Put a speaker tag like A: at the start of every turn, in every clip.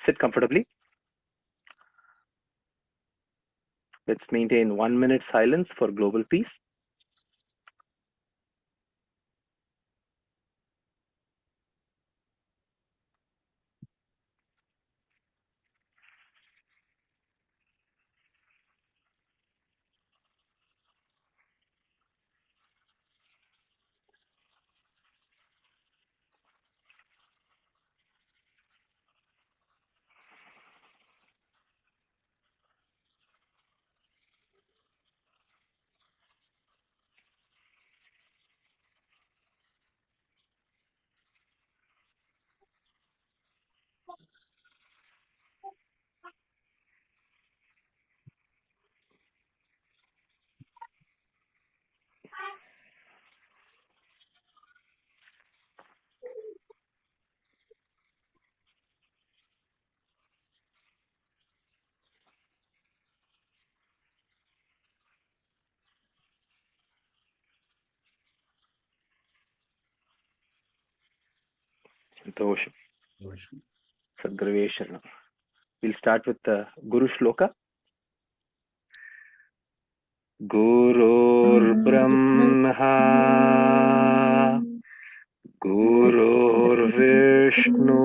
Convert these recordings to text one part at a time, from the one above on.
A: Sit comfortably. Let's maintain 1 minute silence for global peace. Santosham. Sadguruveshana. We'll start with the Guru Shloka. Gurur Brahma Gurur Vishnu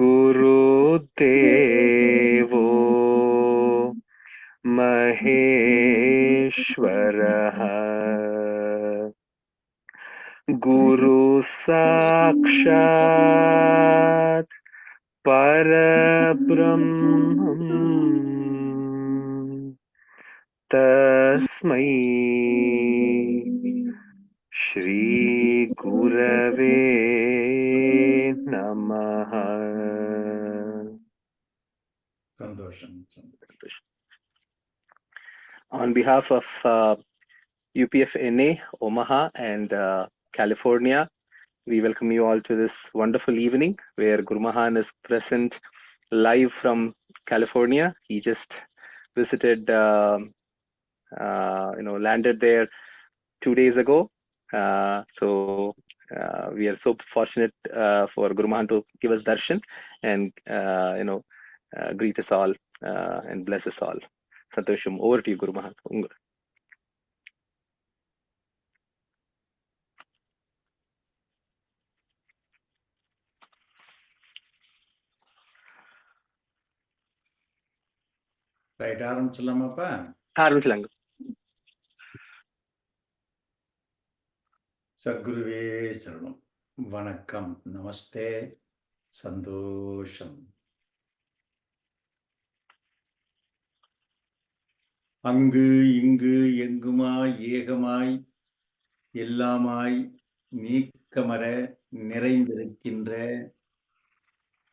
A: Guru Devo Maheshwaraha Guru Sakshat Parabrahman Tasmai Shri Gurave Namaha.
B: Santosham.
A: On behalf of UPF-NA, Omaha and California, we welcome you all to this wonderful evening where Guru Mahan is present live from California. He just visited, landed there 2 days ago. So we are so fortunate for Guru Mahan to give us darshan and greet us all and bless us all. Santosham, over to you, Guru Mahan.
B: Right, ஆரம்பிச்சலாமாப்பா?
A: ஆரம்பிச்சலாங்க.
B: சத்குருவே சரணம். வணக்கம், நமஸ்தே, சந்தோஷம். அங்கு இங்கு எங்குமாய் ஏகமாய் எல்லாமாய் நீக்கமர நிறைந்திருக்கின்ற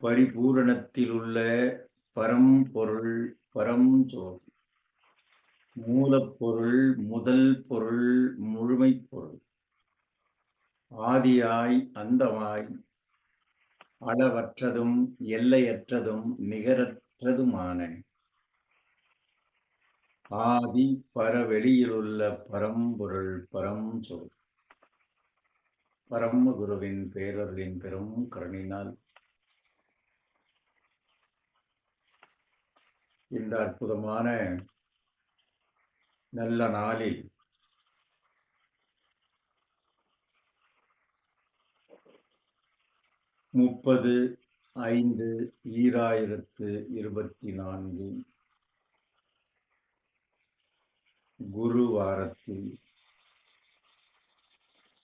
B: பரிபூரணத்தில் உள்ள பரம்பொருள் பரஞ்சோதி, மூலப்பொருள், முதல் பொருள், முழுமை பொருள், ஆதியாய் அந்தமாய் அளவற்றதும் எல்லையற்றதும் நிகரற்றதுமான ஆதி பரவெளியிலுள்ள பரம்பொருள் பரஞ்சோதி, பரம குருவின் பேரருளின் பெரும் கருணினால் இந்த அற்புதமான நல்ல நாளில் முப்பது 5/2024 குருவாரத்தில்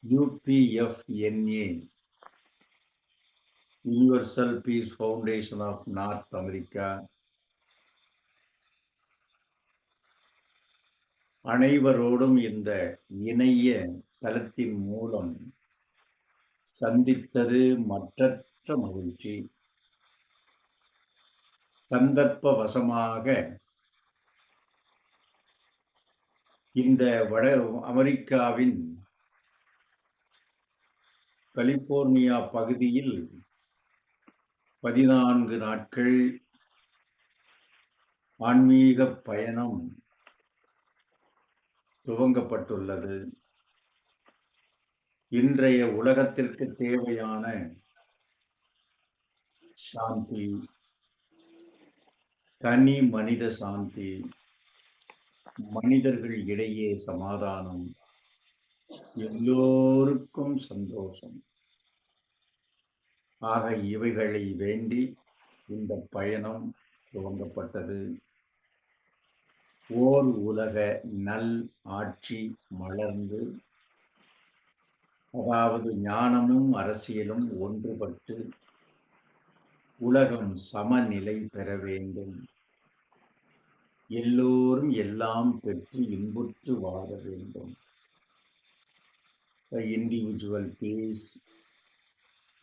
B: UPF-NA universal peace foundation of North America அனைவரோடும் இந்த இணைய தளத்தின் மூலம் சந்தித்தது மற்றற்ற மகிழ்ச்சி. சந்தர்ப்பவசமாக இந்த வட அமெரிக்காவின் கலிபோர்னியா பகுதியில் 14 நாட்கள் ஆன்மீக பயணம் துவங்கப்பட்டுள்ளது. இன்றைய உலகத்திற்கு தேவையான சாந்தி, தனி மனித சாந்தி, மனிதர்கள் இடையே சமாதானம், எல்லோருக்கும் சந்தோஷம். ஆக இவைகளை வேண்டி இந்த பயணம் துவங்கப்பட்டது. ஓர் உலக நல் ஆட்சி மலர்ந்து, அதாவது ஞானமும் அரசியலும் ஒன்றுபட்டு உலகம் சமநிலை பெற வேண்டும். எல்லோரும் எல்லாம் பெற்று இன்புற்று வாழ வேண்டும். The individual peace,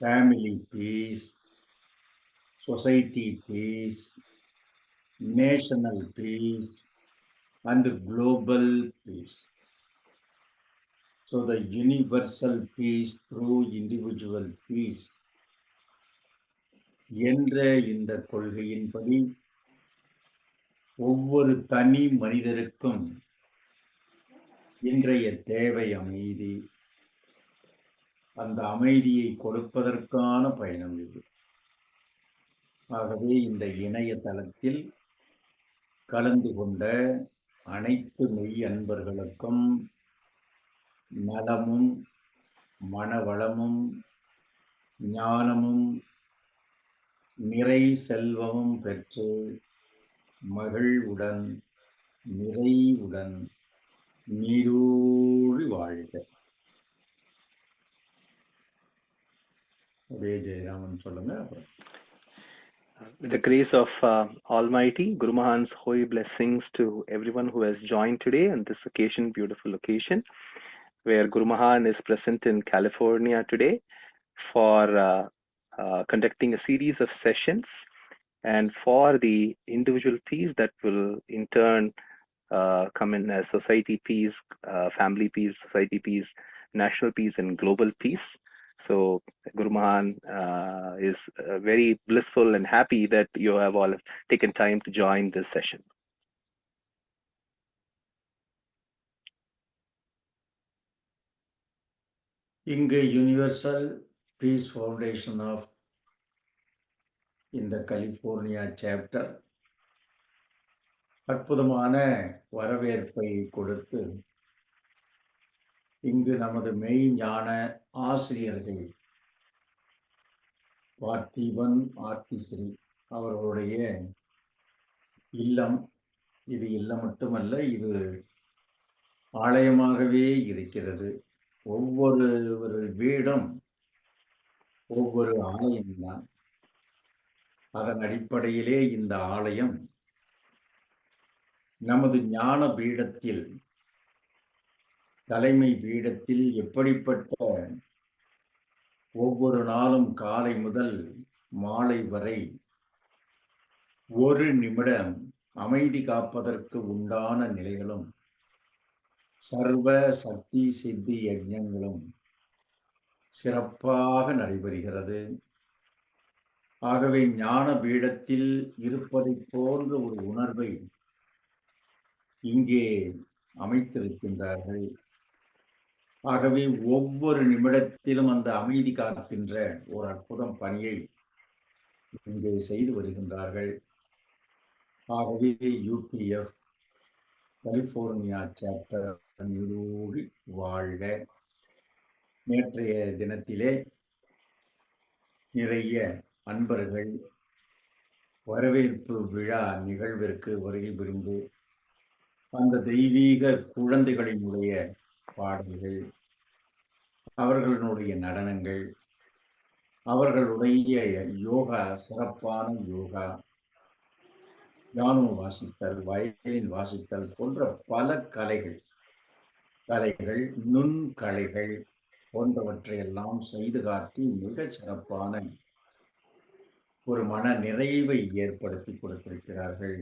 B: family peace, society peace, national peace, and global peace. So the universal peace through individual peace என்ற இந்த கொள்கையின்படி ஒவ்வொரு தனி மனிதருக்கும் இன்றைய தேவை அமைதி. அந்த அமைதியை கொடுப்பதற்கான பயணம் இது. ஆகவே இந்த இணையதளத்தில் கலந்து கொண்ட அனைத்து மெய் அன்பர்களுக்கும் நலமும் மனவளமும் ஞானமும் நிறை செல்வமும் பெற்று மகிழ்வுடன் நிறைவுடன் நீரூழி வாழ்க. அதே ஜெயராமன் சொல்லுங்க. அப்புறம்
A: With the grace of Almighty, Guru Mahan's holy blessings to everyone who has joined today on this occasion, beautiful occasion, where Guru Mahan is present in California today for conducting a series of sessions and for the individual peace that will in turn come in as society peace, family peace, society peace, national peace, and global peace. So Guru Mahan is very blissful and happy that you have all taken time to join this session.
B: இங்கு universal piece foundation of இந்த California chapter அற்புதமான வரவேற்பை கொடுத்து இங்கு நமது மெய் ஞான ஆசிரியர்கள் பார்த்திபன் ஆர்த்திஸ்ரீ அவர்களுடைய இல்லம். இது இல்லம் மட்டுமல்ல, இது ஆலயமாகவே இருக்கிறது. ஒவ்வொரு வீடும் ஒவ்வொரு ஆலயம்தான். அதன் அடிப்படையிலே இந்த ஆலயம் நமது ஞான பீடத்தில், தலைமை பீடத்தில் எப்படிப்பட்ட ஒவ்வொரு நாளும் காலை முதல் மாலை வரை ஒரு நிமிடம் அமைதி காப்பதற்கு உண்டான நிலைகளும் சர்வ சக்தி சித்தி யஜ்ஞங்களும் சிறப்பாக நடைபெறுகிறது. ஆகவே ஞான பீடத்தில் இருப்பதை போன்ற ஒரு உணர்வை இங்கே அமைத்திருக்கின்றார்கள். ஆகவே ஒவ்வொரு நிமிடத்திலும் அந்த அமைதி காக்கின்ற ஒரு அற்புதம் பணியை இங்கே செய்து வருகின்றார்கள். ஆகவே யூபிஎஃப் கலிஃபோர்னியா சாப்டர் நீடூழி வாழ்க. நேற்றைய தினத்திலே நிறைய அன்பர்கள் வரவேற்பு விழா நிகழ்விற்கு வருகை புரிந்து அந்த தெய்வீக குழந்தைகளினுடைய பாடல்கள், அவர்களுடைய நடனங்கள், அவர்களுடைய யோகா, சிறப்பான யோகா, பியானோ வாசித்தல், வயலின் வாசித்தல் போன்ற பல கலைகள் நுண்கலைகள் போன்றவற்றையெல்லாம் செய்து காட்டி மிகச் சிறப்பான ஒரு மன நிறைவை ஏற்படுத்தி கொடுத்திருக்கிறார்கள்.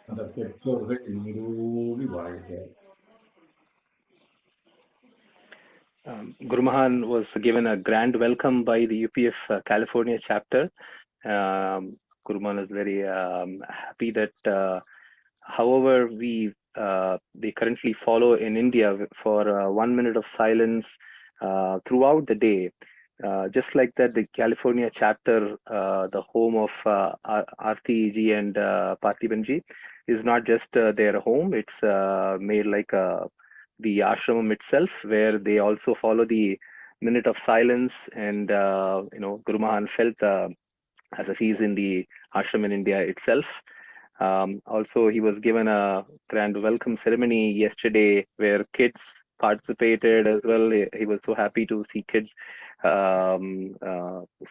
B: அந்த பெற்றோர்கள் நீடூழி வாழ்க.
A: Guru Mahan was given a grand welcome by the UPF California chapter. Guru Mahan is very happy that however they currently follow in India for 1 minute of silence throughout the day. Just like that, the California chapter, the home of Aarti ji and Parthiban ji, is not just their home. It's made like the ashram itself, where they also follow the minute of silence. And Guru Mahan felt as if he's in the ashram in India itself. Also, he was given a grand welcome ceremony yesterday where kids participated as well. He was so happy to see kids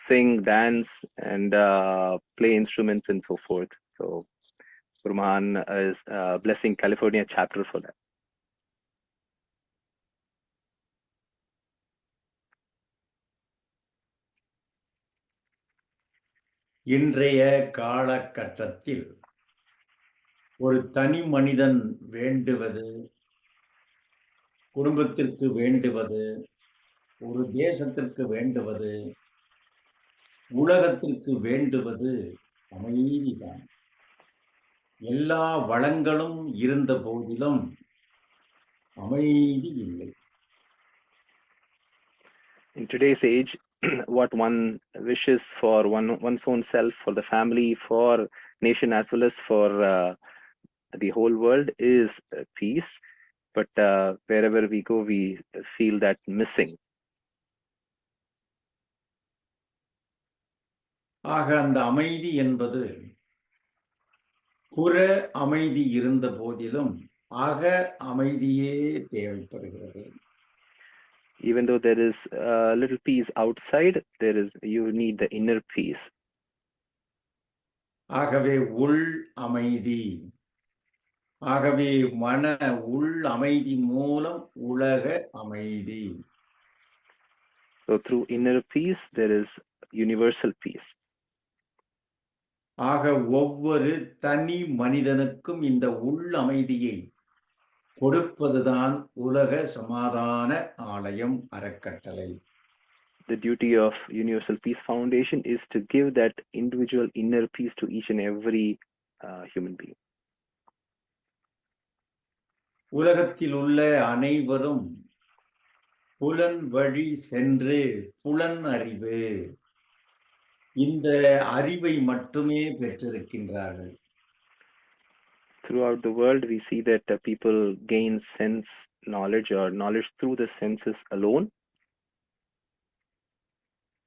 A: sing, dance, and play instruments and so forth. So, Guru Mahan is blessing California chapter for that.
B: இன்றைய காலகட்டத்தில் ஒரு தனி மனிதன் வேண்டுவது, குடும்பத்திற்கு வேண்டுவது, ஒரு தேசத்திற்கு வேண்டுவது, உலகத்திற்கு வேண்டுவது அமைதிதான். எல்லா வளங்களும் இருந்த போதிலும் அமைதி இல்லை.
A: In today's age, what one wishes for one's own self, for the family, for nation, as well as for the whole world is peace. But wherever we go, we feel that missing.
B: ஆக அந்த அமைதி என்பது புற அமைதி இருந்த போதிலும் அக அமைதியே தேவைப்படுகிறது.
A: Even though there is a little peace outside, you need the inner peace.
B: ஆகவே உள் அமைதி, ஆகவே மன உள் அமைதி மூலம் உலக அமைதி.
A: So through inner peace, there is universal peace.
B: ஆக ஒவ்வொரு தனி மனிதனுக்கும் இந்த உள் அமைதியை கொடுப்பதுதான் உலக சமாதான ஆலயம் அறக்கட்டளை.
A: The duty of Universal Peace Foundation is to give that individual inner peace to each and every human being.
B: உலகத்தில் உள்ள அனைவரும் புலன் வழி சென்று புலன் அறிவு, இந்த அறிவை மட்டுமே பெற்றிருக்கின்றார்கள்.
A: Throughout the world, we see that people gain sense knowledge or knowledge through the senses alone.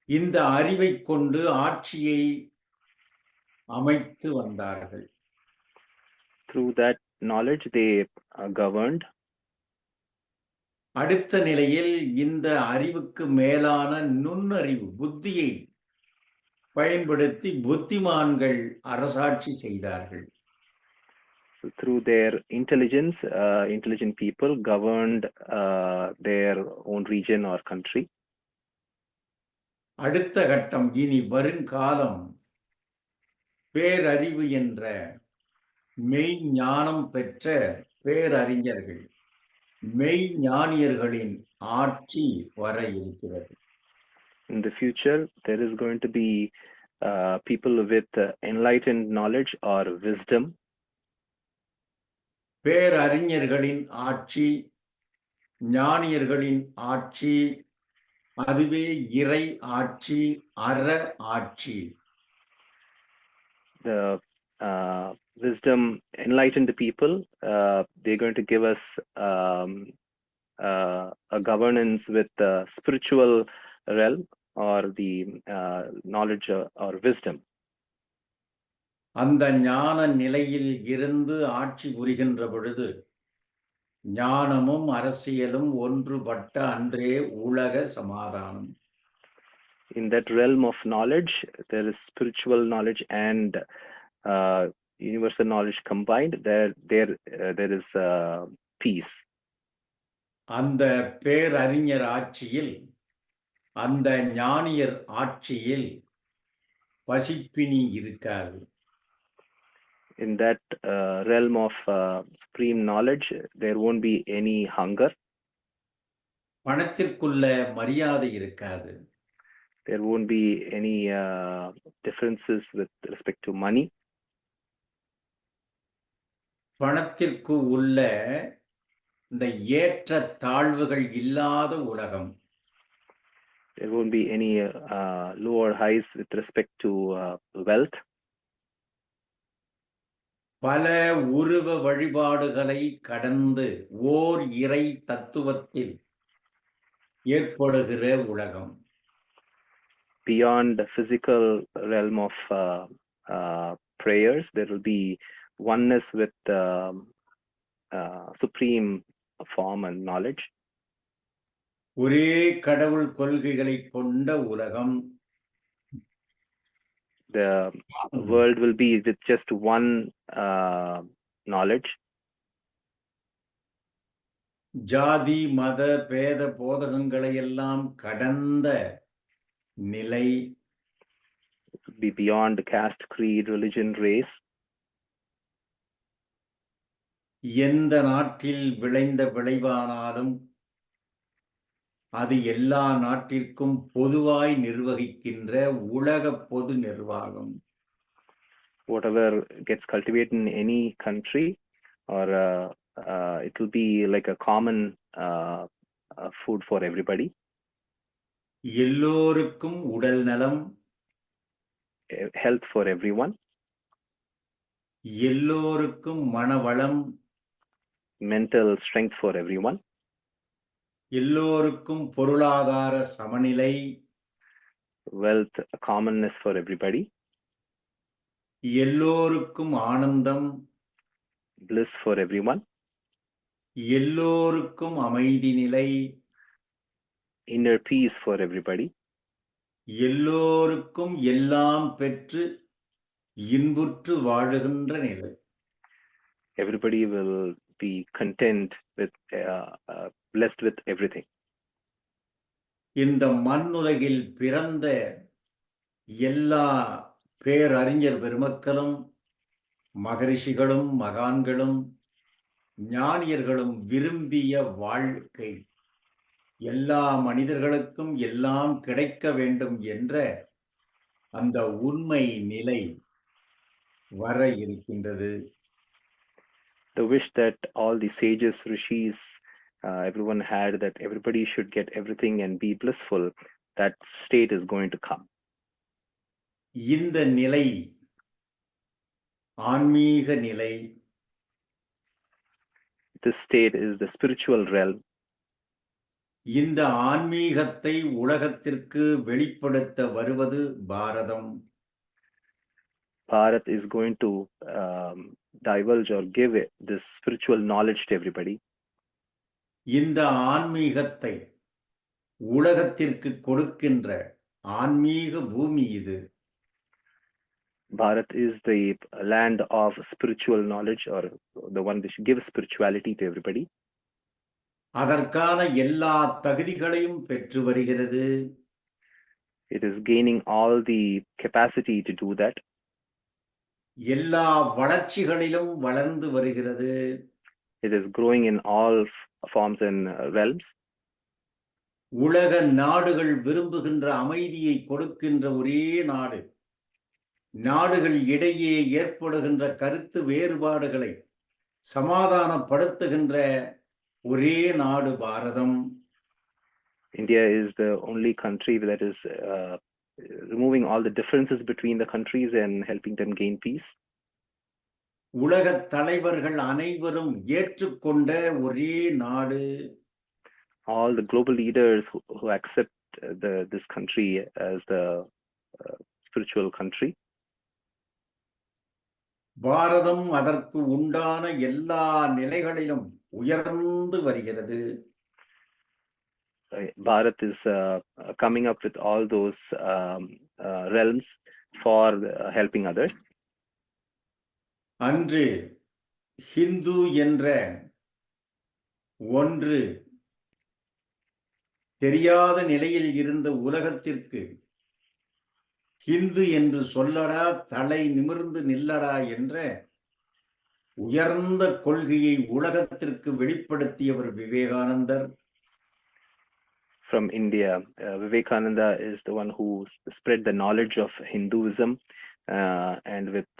B: இந்த அறிவை கொண்டு ஆட்சியை அமைத்து வந்தார்கள்.
A: Through that knowledge, they governed.
B: அடுத்த நிலையில் இந்த அறிவுக்கு மேலான நுண்ணறிவு புத்தியை பயன்படுத்தி புத்திமான்கள் அரசாட்சி செய்தார்கள்.
A: So through their intelligence, intelligent people governed their own region or country.
B: அடுத்த கட்டம், இனி வருங்காலம் பேரறிவு என்ற மெய் ஞானம் பெற்ற பேரறிஞர்கள், மெய் ஞானியர்களின் ஆட்சி வர இருக்கிறது.
A: In the future, there is going to be people with enlightened knowledge or wisdom.
B: பேரறிஞர்களின் ஆட்சி, ஞானியர்களின் ஆட்சி, அதுவே இறை ஆட்சி, அற ஆட்சி.
A: The wisdom, enlightened people, they're going to give us a governance with the spiritual realm or the knowledge or wisdom.
B: அந்த ஞான நிலையில் இருந்து ஆட்சி புரிகின்ற பொழுது ஞானமும் அரசியலும் ஒன்றுபட்ட அன்றே உலக சமாதானம்.
A: In that realm of knowledge, there is spiritual knowledge and universal knowledge combined. There is peace.
B: அந்த பேரறிஞர் ஆட்சியில், அந்த ஞானியர் ஆட்சியில் பசிப்பினி இருக்காது.
A: In that realm of supreme knowledge, there won't be any hunger.
B: பணத்திற்குள்ள மரியாதை இருக்காது.
A: There won't be any differences with respect to money.
B: பணத்திற்கு உள்ள இந்த ஏற்ற தாழ்வுகள் இல்லாத உலகம்.
A: There won't be any low or highs with respect to wealth.
B: பல உருவ வழிபாடுகளை கடந்து ஓர் இறை தத்துவத்தில் ஏற்படுகிற உலகம்.
A: Beyond the physical realm of prayers, there will be oneness with supreme form and knowledge.
B: ஒரே கடவுள் கொள்கைகளை கொண்ட உலகம்.
A: The world will be with just one knowledge.
B: ஜாதி மத பேத போதகங்களை எல்லாம் கடந்த நிலை.
A: Be beyond caste, creed, religion, race.
B: எந்த நாட்டில் விளைந்த விளைவானாலும் அது எல்லா நாட்டிற்கும் பொதுவாய் நிர்வகிக்கின்ற உலக பொது நிர்வாகம்.
A: Whatever gets cultivated in any country, or it will be like a common food for everybody.
B: எல்லோருக்கும் உடல் நலம்.
A: Health for everyone.
B: எல்லோருக்கும் மனவளம்.
A: Mental strength for everyone.
B: எல்லோருக்கும் பொருளாதார சமநிலை.
A: Wealth, commonness for everybody.
B: எல்லோருக்கும் ஆனந்தம்.
A: Bliss for everyone.
B: எல்லோருக்கும் அமைதி நிலை.
A: Inner peace for everybody.
B: எல்லோருக்கும் எல்லாம் பெற்று இன்புற்று வாழுகின்ற நிலை.
A: Everybody will be content with blessed with everything.
B: இந்த மண்ணுலகில் பிறந்த எல்லா பேரறிஞர் பெருமக்களும் மகரிஷிகளும் மகான்களும் ஞானியர்களும் விரும்பிய வாழ்க்கை எல்லா மனிதர்களுக்கும் எல்லாம் கிடைக்க வேண்டும் என்ற அந்த உண்மை நிலை வர இருக்கின்றது.
A: The wish that all the sages, rishis, everyone had, that everybody should get everything and be blissful, that state is going to come.
B: இந்த நிலை ஆன்மீக நிலை.
A: This state is the spiritual realm.
B: இந்த ஆன்மீகத்தை உலகத்திற்கு வெளிப்படுத்த வருவது பாரதம்.
A: Bharat is going to divulge or give this spiritual knowledge to everybody.
B: இந்த ஆன்மீகத்தை உலகத்திற்கு கொடுக்கின்ற ஆன்மீக பூமி இது.
A: Bharat is the land of spiritual knowledge, or the one which gives spirituality to everybody.
B: அதற்கான எல்லா தகுதிகளையும் பெற்று வருகிறது.
A: It is gaining all the capacity to do that.
B: எல்லா வளர்ச்சிகளிலும் வளர்ந்து வருகிறது.
A: It is growing in all forms and realms.
B: உலக நாடுகள் விரும்புகின்ற அமைதியை கொடுக்கின்ற ஒரே நாடு. நாடுகள் இடையே ஏற்படுகின்ற கருத்து வேறுபாடுகளை சமாதானப்படுத்துகின்ற ஒரே நாடு பாரதம்.
A: India is the only country that is removing all the differences between the countries and helping them gain peace.
B: உலக தலைவர்கள் அனைவரும் ஏற்றுக்கொண்ட ஒரே நாடு.
A: All the global leaders who accept this country as the spiritual country.
B: பாரதம் அதற்கு உண்டான எல்லா நிலைகளிலும் உயர்ந்து வருகிறது.
A: Bharat is coming up with all those realms for helping others.
B: அன்று ஹிந்து என்ற ஒன்று தெரியாத நிலையில் இருந்த உலகத்திற்கு ஹிந்து என்று சொல்லடா, தலை நிமிர்ந்து நில்லடா என்ற உயர்ந்த கொள்கையை உலகத்திற்கு வெளிப்படுத்தியவர் விவேகானந்தர்.
A: From India, Vivekananda is the one who spread the knowledge of Hinduism, and with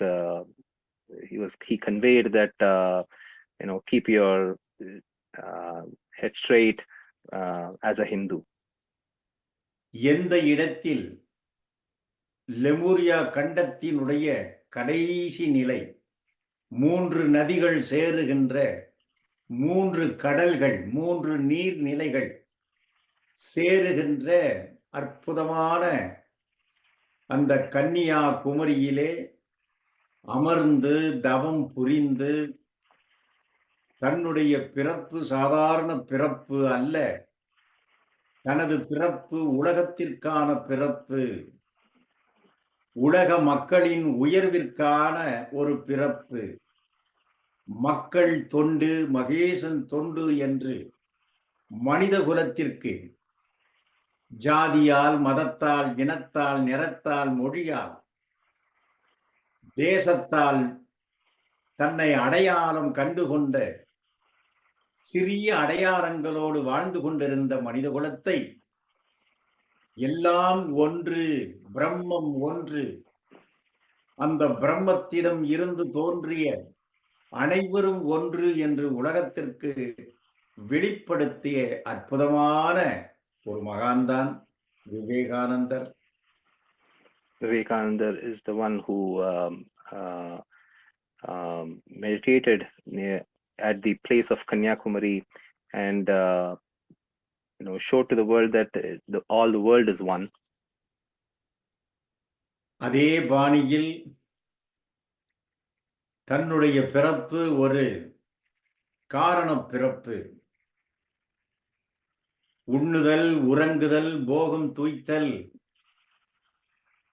A: he conveyed that keep your head straight as a Hindu.
B: எந்த இடத்தில் லெமூரியா கண்டத்தினுடைய கடைசி நிலை 3 நதிகள் சேருகின்ற 3 கடல்கள் 3 நீர்நிலைகள் சேருகின்ற அற்புதமான அந்த கன்னியாகுமரியிலே அமர்ந்து தவம் புரிந்து தன்னுடைய பிறப்பு சாதாரண பிறப்பு அல்ல, தனது பிறப்பு உலகத்திற்கான பிறப்பு, உலக மக்களின் உயர்விற்கான ஒரு பிறப்பு, மக்கள் தொண்டு மகேசன் தொண்டு என்று மனித குலத்திற்கு ஜாதியால் மதத்தால் இனத்தால் நிறத்தால் மொழியால் தேசத்தால் தன்னை அடையாளம் கண்டுகொண்ட சிறிய அடையாளங்களோடு வாழ்ந்து கொண்டிருந்த மனித குலத்தை எல்லாம் ஒன்று, பிரம்மம் ஒன்று, அந்த பிரம்மத்திடம் இருந்து தோன்றிய அனைவரும் ஒன்று என்று உலகத்திற்கு வெளிப்படுத்திய அற்புதமான ஒரு மகான்தான் விவேகானந்தர்.
A: Vivekananda is the one who meditated at the place of Kanyakumari and showed to the world that all the world is one.
B: அதே பாணியில் தன்னுடைய பிறப்பு ஒரு காரண பிறப்பு, உண்ணுதல் உறங்குதல் போகம் தூய்த்தல்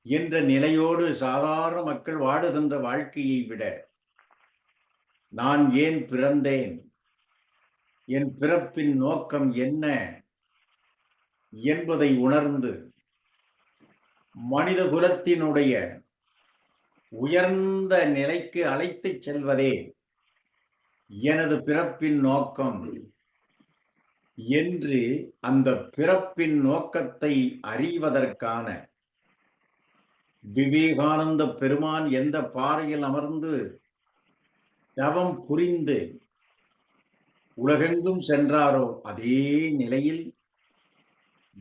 B: என்ற நிலையோடு சாதாரண மக்கள் வாழுகின்ற வாழ்க்கையை விட நான் ஏன் பிறந்தேன், என் பிறப்பின் நோக்கம் என்ன என்பதை உணர்ந்து மனித குலத்தினுடைய உயர்ந்த நிலைக்கு அழைத்துச் செல்வதே எனது பிறப்பின் நோக்கம் என்று அந்த பிறப்பின் நோக்கத்தை அறிவதற்கான விவேகானந்த பெருமான் எந்த பாறையில் அமர்ந்து தவம் புரிந்து உலகெங்கும் சென்றாரோ அதே நிலையில்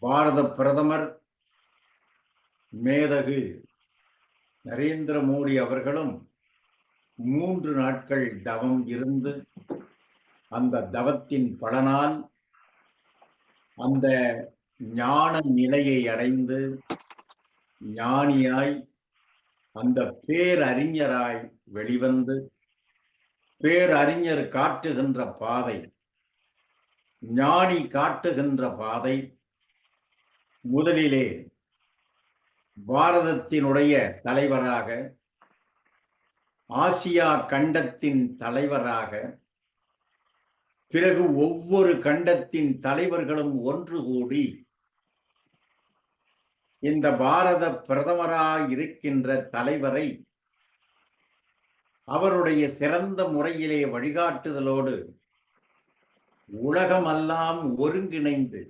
B: பாரத பிரதமர் மேதகு நரேந்திர மோடி அவர்களும் 3 நாட்கள் தவம் இருந்து அந்த தவத்தின் பலனால் அந்த ஞான நிலையை அடைந்து ஞானியாய் அந்த பேரறிஞராய் வெளிவந்து பேரறிஞர் காட்டுகின்ற பாதை, ஞானி காட்டுகின்ற பாதை முதலிலே பாரதத்தினுடைய தலைவராக, ஆசியா கண்டத்தின் தலைவராக, பிறகு ஒவ்வொரு கண்டத்தின் தலைவர்களும் ஒன்று கூடி இந்த பாரத பிரதமராக இருக்கின்ற தலைவரை அவருடைய சிறந்த முறையிலே வழிகாட்டுதலோடு உலகமெல்லாம் ஒருங்கிணைந்து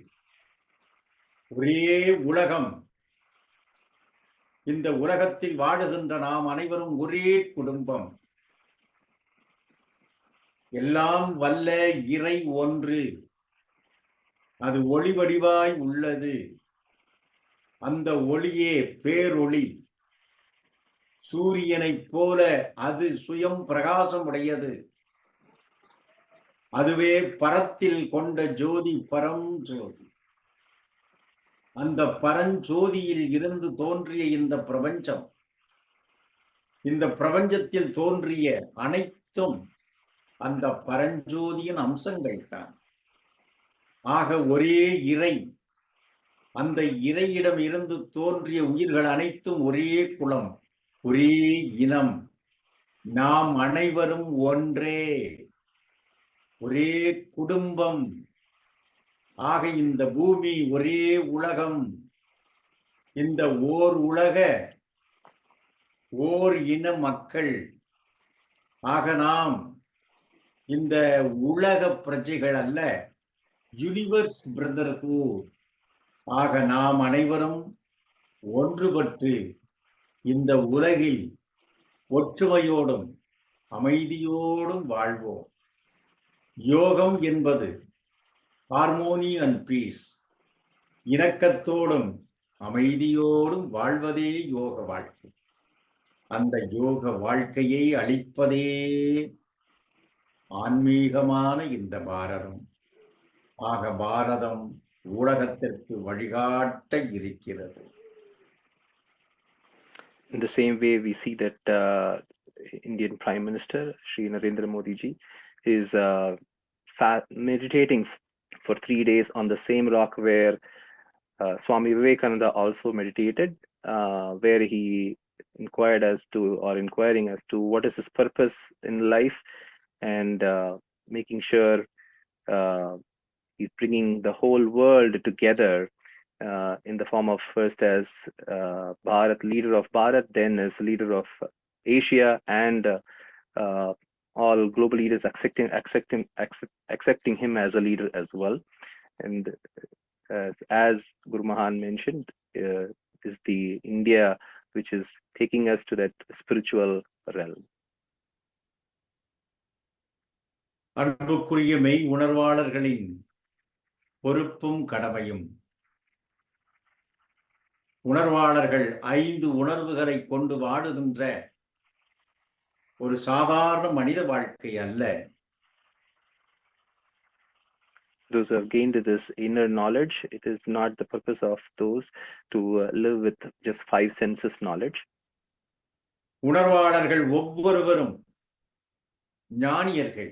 B: ஒரே உலகம், இந்த உலகத்தில் வாழுகின்ற நாம் அனைவரும் ஒரே குடும்பம், எல்லாம் வல்ல இறை ஒன்று, அது ஒளி வடிவாய் உள்ளது, அந்த ஒளியே பேரொளி, சூரியனைப் போல அது சுயம் பிரகாசம் உடையது, அதுவே பரத்தில் கொண்ட ஜோதி பரம் ஜோதி. அந்த பரஞ்சோதியில் இருந்து தோன்றிய இந்த பிரபஞ்சம், இந்த பிரபஞ்சத்தில் தோன்றிய அனைத்தும் அந்த பரஞ்சோதியின் அம்சங்கள் தான். ஆக ஒரே இறை, அந்த இறையிடம் இருந்து தோன்றிய உயிர்கள் அனைத்தும் ஒரே குலம், ஒரே இனம், நாம் அனைவரும் ஒன்றே, ஒரே குடும்பம். ஆக இந்த பூமி ஒரே உலகம், இந்த ஓர் உலக ஓர் இன மக்கள். ஆக நாம் இந்த உலக பிரஜைகள் அல்ல, யூனிவர்ஸ் பிரதர்ஹுட். ஆக நாம் அனைவரும் ஒன்றுபட்டு இந்த உலகில் ஒற்றுமையோடும் அமைதியோடும் வாழ்வோம். யோகம் என்பது ஹார்மோனி அண்ட் பீஸ், இணக்கத்தோடும் அமைதியோடும் வாழ்வதே யோக வாழ்க்கை. அந்த யோக வாழ்க்கையை அளிப்பதே ஆன்மீகமான இந்த பாரதம். ஆக பாரதம் உலகத்திற்கு வழிகாட்ட இருக்கிறது.
A: In the same way, we see that Indian Prime Minister Shri Narendra Modi ji is meditating for 3 days on the same rock where Swami Vivekananda also meditated, where he inquiring as to what is his purpose in life, and making sure he's bringing the whole world together in the form of first as Bharat, leader of Bharat, then as leader of Asia, and all global leaders accepting him as a leader as well. And as Guru Mahan mentioned, is the India which is taking us to that spiritual realm.
B: அன்புக்குரிய மெய் உணர்வாளர்களின் பொறுப்பும் கடமையும். உணர்வாளர்கள் 5 உணர்வுகளை கொண்டு வாழுகின்ற ஒரு சாதாரண மனித வாழ்க்கை அல்ல.
A: Those who have gained this inner knowledge, it is not the purpose of those to live with just 5 senses knowledge.
B: உணர்வாளர்கள் ஒவ்வொருவரும் ஞானியர்கள்,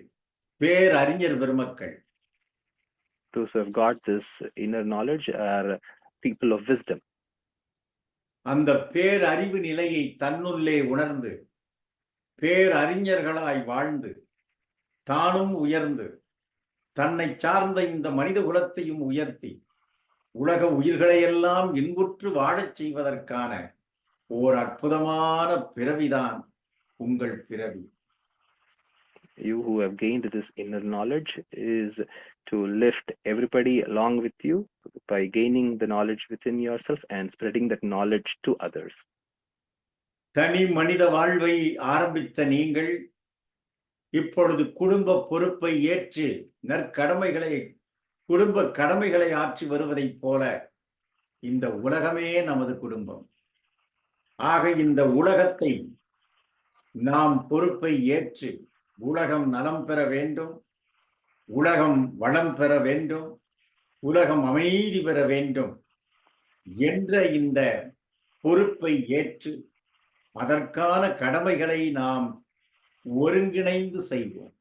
B: பேரறிஞர் பெருமக்கள்.
A: Those who have got this inner knowledge are people of wisdom.
B: அந்த பேரறிவு நிலையை தன்னுள்ளே உணர்ந்து பேரறிஞர்களாய் வாழ்ந்து தானும் உயர்ந்து தன்னை சார்ந்த இந்த மனித குலத்தையும் உயர்த்தி உலக உயிர்களையெல்லாம் இன்புற்று வாழச் செய்வதற்கான ஓர் அற்புதமான பிறவிதான் உங்கள் பிறவி.
A: You who have gained this inner knowledge is to lift everybody along with you by gaining the knowledge within yourself and spreading that knowledge to others.
B: தனி மனித வாழ்வை ஆரம்பித்த நீங்கள் இப்பொழுது குடும்ப பொறுப்பை ஏற்று குடும்ப கடமைகளை ஆற்றி வருவதைப் போல இந்த உலகமே நமது குடும்பம். ஆக இந்த உலகத்தை நாம் பொறுப்பை ஏற்று உலகம் நலம் பெற வேண்டும், உலகம் வளம் பெற வேண்டும், உலகம் அமைதி பெற வேண்டும் என்ற இந்த பொறுப்பை ஏற்று அதற்கான கடமைகளை நாம் ஒருங்கிணைந்து செய்வோம்.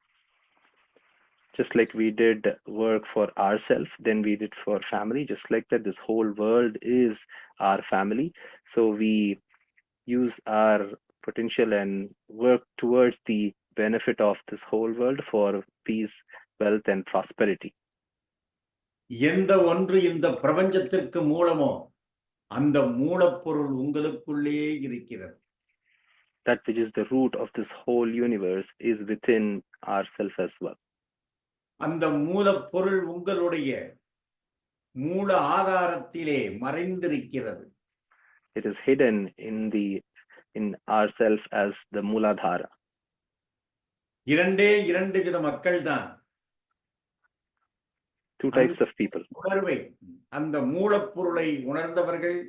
A: Just like we did work for ourselves, then we did for family. Just like that, this whole world is our family. So we use our potential and work towards the benefit of this whole world for peace, wealth, and prosperity.
B: எந்த ஒன்று இந்த பிரபஞ்சத்திற்கு மூலமோ அந்த மூலப்பொருள் உங்களுக்குள்ளே இருக்கிறது.
A: That which is the root of this whole universe is within ourselves as well.
B: அந்த மூலப்பொருள் உங்களுடைய மூல ஆதாரத்திலே மறைந்திருக்கிறது.
A: It is hidden in ourselves as the Mooladhara.
B: இரண்டு வித மக்கள் தான்.
A: 2 types of people.
B: உணர்வை அந்த மூலப்பொருளை உணர்ந்தவர்கள்,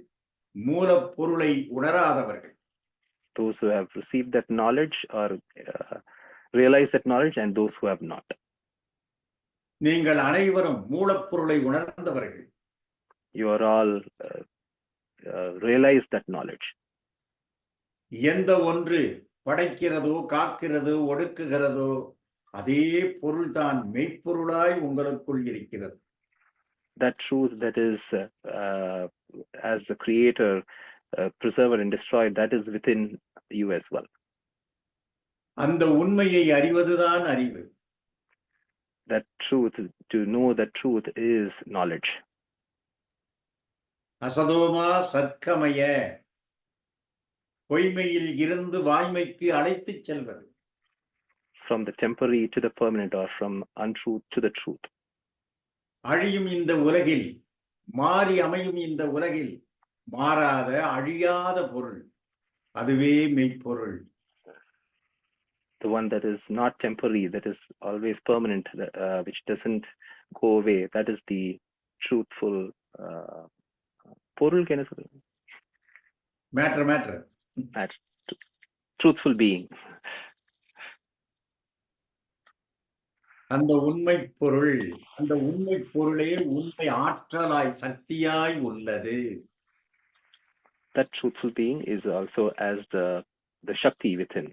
B: மூலப்பொருளை உணராதவர்கள்.
A: Those who have received that knowledge or realized that knowledge, and those who have not.
B: நீங்கள் அனைவரும் மூலப்பொருளை உணர்ந்தவர்கள்.
A: You are all realized that knowledge.
B: எந்த ஒன்று படைக்கிறதோ காக்கிறதோ ஒடுக்குகிறதோ அதே பொருள்தான் மெய்ப்பொருளாய் உங்களுக்குள் இருக்கிறது.
A: That truth that is as the creator, preserver and destroyer, that is within you as well.
B: அந்த உண்மையை அறிவதுதான் அறிவு.
A: That truth, to know that truth is knowledge.
B: அசதோமா சத்கமய, பொய்மையில் இருந்து வாய்மைக்கு அழைத்துச் செல்வது.
A: From the temporary to the permanent, or from untruth to the truth.
B: அழியும் இந்த உலகில், மாறி அமையும் இந்த உலகில் மாறாத அழியாத பொருள், அதுவே மெய்ப்பொருள்.
A: The one that is not temporary, that is always permanent, which doesn't go away, that is the truthful பொருளுக்கு என்ன சொல்லுங்க?
B: Matter
A: truthful being.
B: அந்த உண்மை பொருளே உண்மை ஆற்றலாய் சக்தியாய் உள்ளது.
A: That truthful being is also as the Shakti within.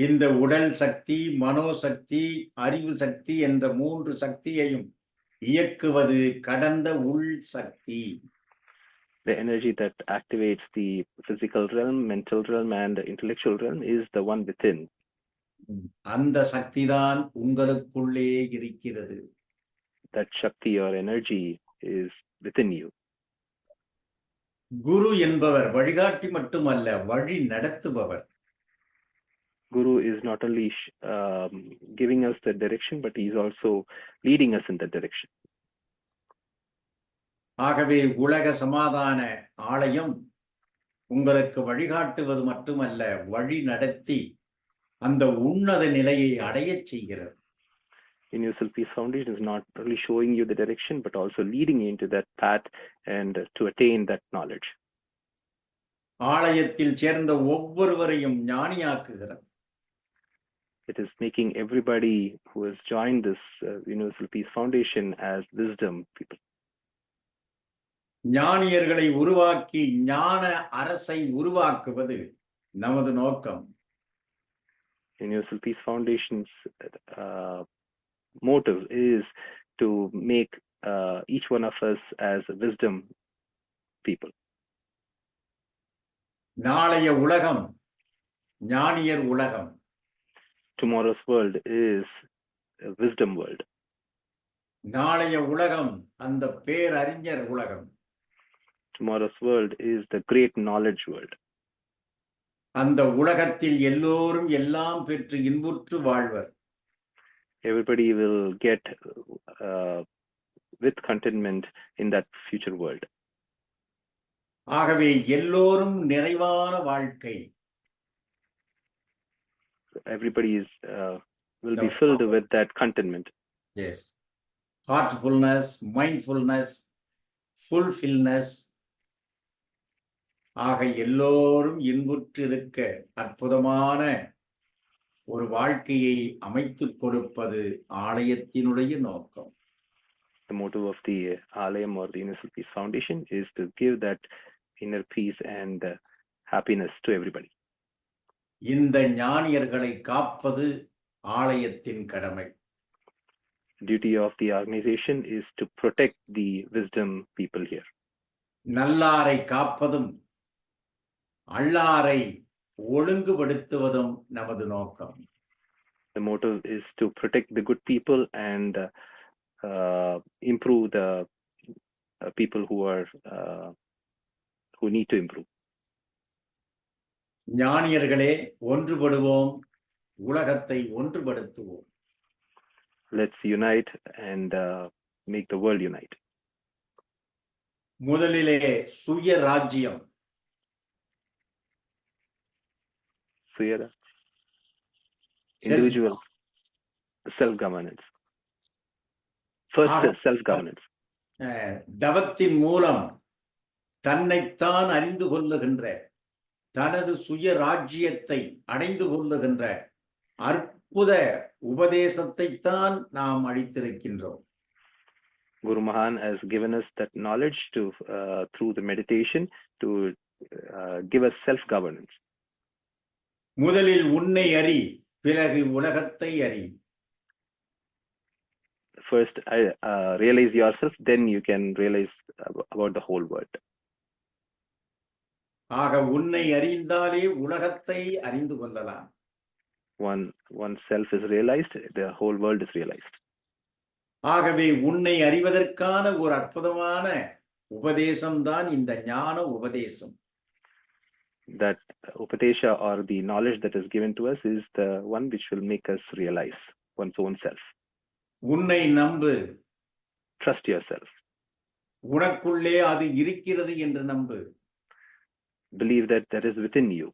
B: இந்த உடல் சக்தி, மனோசக்தி, அறிவு சக்தி என்ற 3 சக்தியையும் இயக்குவது கடந்த உள் சக்தி.
A: The energy that activates the physical realm, mental realm and the intellectual realm is the one within.
B: அந்த சக்திதான் உங்களுக்குள்ளே இருக்கிறது.
A: That Shakti or energy is within you.
B: குரு என்பவர் வழிகாட்டி மட்டுமல்ல, வழி நடத்துபவர்.
A: Guru is not only giving us the direction, but he is also leading us in that direction.
B: ஆகவே உலக சமாதான ஆலயம் உங்களுக்கு வழிகாட்டுவது மட்டுமல்ல, வழி நடத்தி அந்த உன்னத நிலையை அடையச் செய்கிறது.
A: Universal Peace Foundation is not only showing you the direction, but also leading you into that path and to attain that knowledge.
B: ஆலயத்தில் சேர்ந்த ஒவ்வொருவரையும் ஞானியாக்குகிறது.
A: It is making everybody who has joined this Universal Peace Foundation as wisdom people.
B: ஞானியர்களை உருவாக்கி ஞான அரசை உருவாக்குவது நமது நோக்கம்.
A: Universal Peace Foundation's motive is to make each one of us as wisdom people.
B: நாளைய உலகம் ஞானியர் உலகம்.
A: Tomorrow's world is a wisdom world.
B: நாளைய உலகம் அந்த பேரறிஞர் உலகம்.
A: Tomorrow's world is the great knowledge world.
B: அந்த உலகத்தில் எல்லோரும் எல்லாம் பெற்று இன்புற்று வாழ்வர்.
A: Everybody will get with contentment in that future world.
B: ஆகவே எல்லோரும் நிறைவான வாழ்க்கை.
A: Everybody will be filled with that contentment.
B: Yes. Heartfulness, mindfulness, fulfillness. ஆக எல்லோரும் இன்புற்று இருக்க அற்புதமான ஒரு வாழ்க்கையை அமைத்துக் கொடுப்பது ஆலயத்தினுடைய நோக்கம்.
A: The motive of the Alayam or the Universal Peace Foundation is to give that inner peace and happiness to everybody.
B: இந்த ஞானியர்களை காப்பது ஆலயத்தின் கடமை.
A: Duty of the organization is to protect the wisdom people here.
B: நல்லாரை காப்பதும் அல்லாரை ஒழுங்குபடுத்துவதும் நமது நோக்கம்.
A: The motive is to protect the good people and improve the people who need to improve.
B: ஞானியர்களே ஒன்றுபடுவோம், உலகத்தை ஒன்றுபடுத்துவோம்.
A: Let's unite and make the world unite.
B: முதலிலே சுய ராஜ்யம்.
A: Individual self-governance. First, self-governance.
B: தவத்தின் மூலம் தன்னைத்தான் அறிந்து கொள்ளுகின்ற, தனது சுய ராஜ்யத்தை அடைந்து கொள்ளுகின்ற அற்புத உபதேசத்தைத்தான் நாம் அளித்திருக்கின்றோம்.
A: Guru Mahan has given us that knowledge to through the meditation to give us self-governance.
B: முதலில் உன்னை அறி, பிறகு உலகத்தை அறி.
A: First, realize yourself, then you can realize about the whole world.
B: ஆக உன்னை அறிந்தாலே உலகத்தை அறிந்து கொள்ளலாம்.
A: One self is realized, the whole world is realized.
B: ஆகவே உன்னை அறிவதற்கான ஒரு அற்புதமான உபதேசம்தான் இந்த ஞான உபதேசம்.
A: That upadesha or the knowledge that is given to us is the one which will make us realize one's own self.
B: உன்னை நம்பு.
A: Trust yourself.
B: உனக்குள்ளே அது இருக்கிறது என்று நம்பு.
A: Believe that that is within you.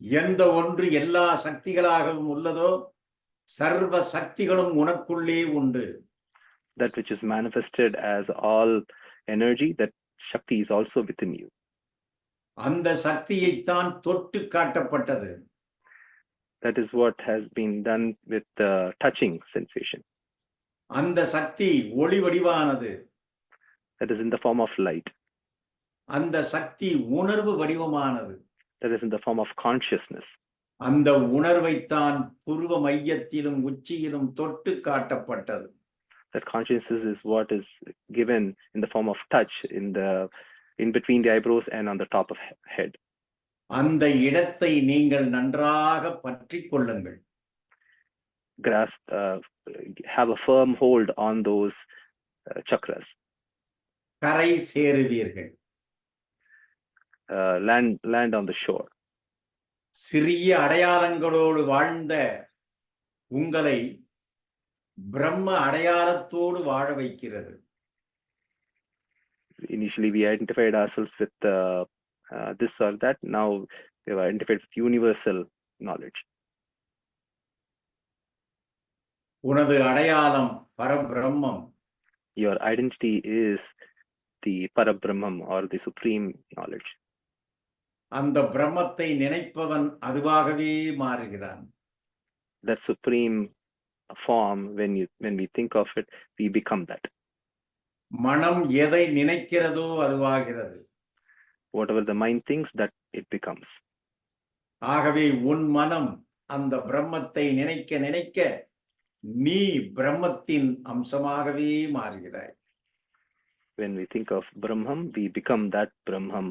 B: எந்த ஒன்று எல்லா சக்திகளாகவும் உள்ளதோ சர்வ சக்திகளும் உனக்குள்ளே உண்டு.
A: That which is manifested as all energy, that Shakti is also within you.
B: அந்த சக்தியைத்தான் தொட்டு காட்டப்பட்டது.
A: That is what has been done with the touching sensation.
B: அந்த சக்தி ஒளி வடிவானது.
A: That is in the form of light.
B: அந்த சக்தி உணர்வு வடிவமானது.
A: That is in the form of consciousness.
B: அந்த உணர்வைத்தான் புருவ மையத்திலும் உச்சியிலும் தொட்டு காட்டப்பட்டது.
A: That consciousness is what is given in the form of touch in between the eyebrows and on the top of head.
B: அந்த இடத்தை நீங்கள் நன்றாக பற்றிக் கொள்ளுங்கள்.
A: Grasp, have a firm hold on those chakras.
B: கரை சேருவீர்கள்.
A: Land on the shore.
B: சிறிய அடையாளங்களோடு வாழ்ந்த உங்களை பிரம்ம அடையாளத்தோடு வாழ வைக்கிறது.
A: Initially we identified ourselves with this or that. Now we have identified with universal knowledge.
B: உனது அடையாளம் பரபிரம்மம்.
A: Your identity is the Parabrahman or the supreme knowledge.
B: அந்த பிரம்மத்தை நினைப்பவன் அதுவாகவே மாறுகிறான்.
A: That supreme form, when we think of it, we become that.
B: மனம் எதை நினைக்கிறதோ அதுவாகிறது.
A: Whatever the mind thinks, that it becomes.
B: ஆகவே உன் மனம் அந்த பிரம்மத்தை நினைக்க நினைக்க நீ பிரம்மத்தின் அம்சமாகவே மாறுகிறாய்.
A: When we think of Brahman, we become that Brahman,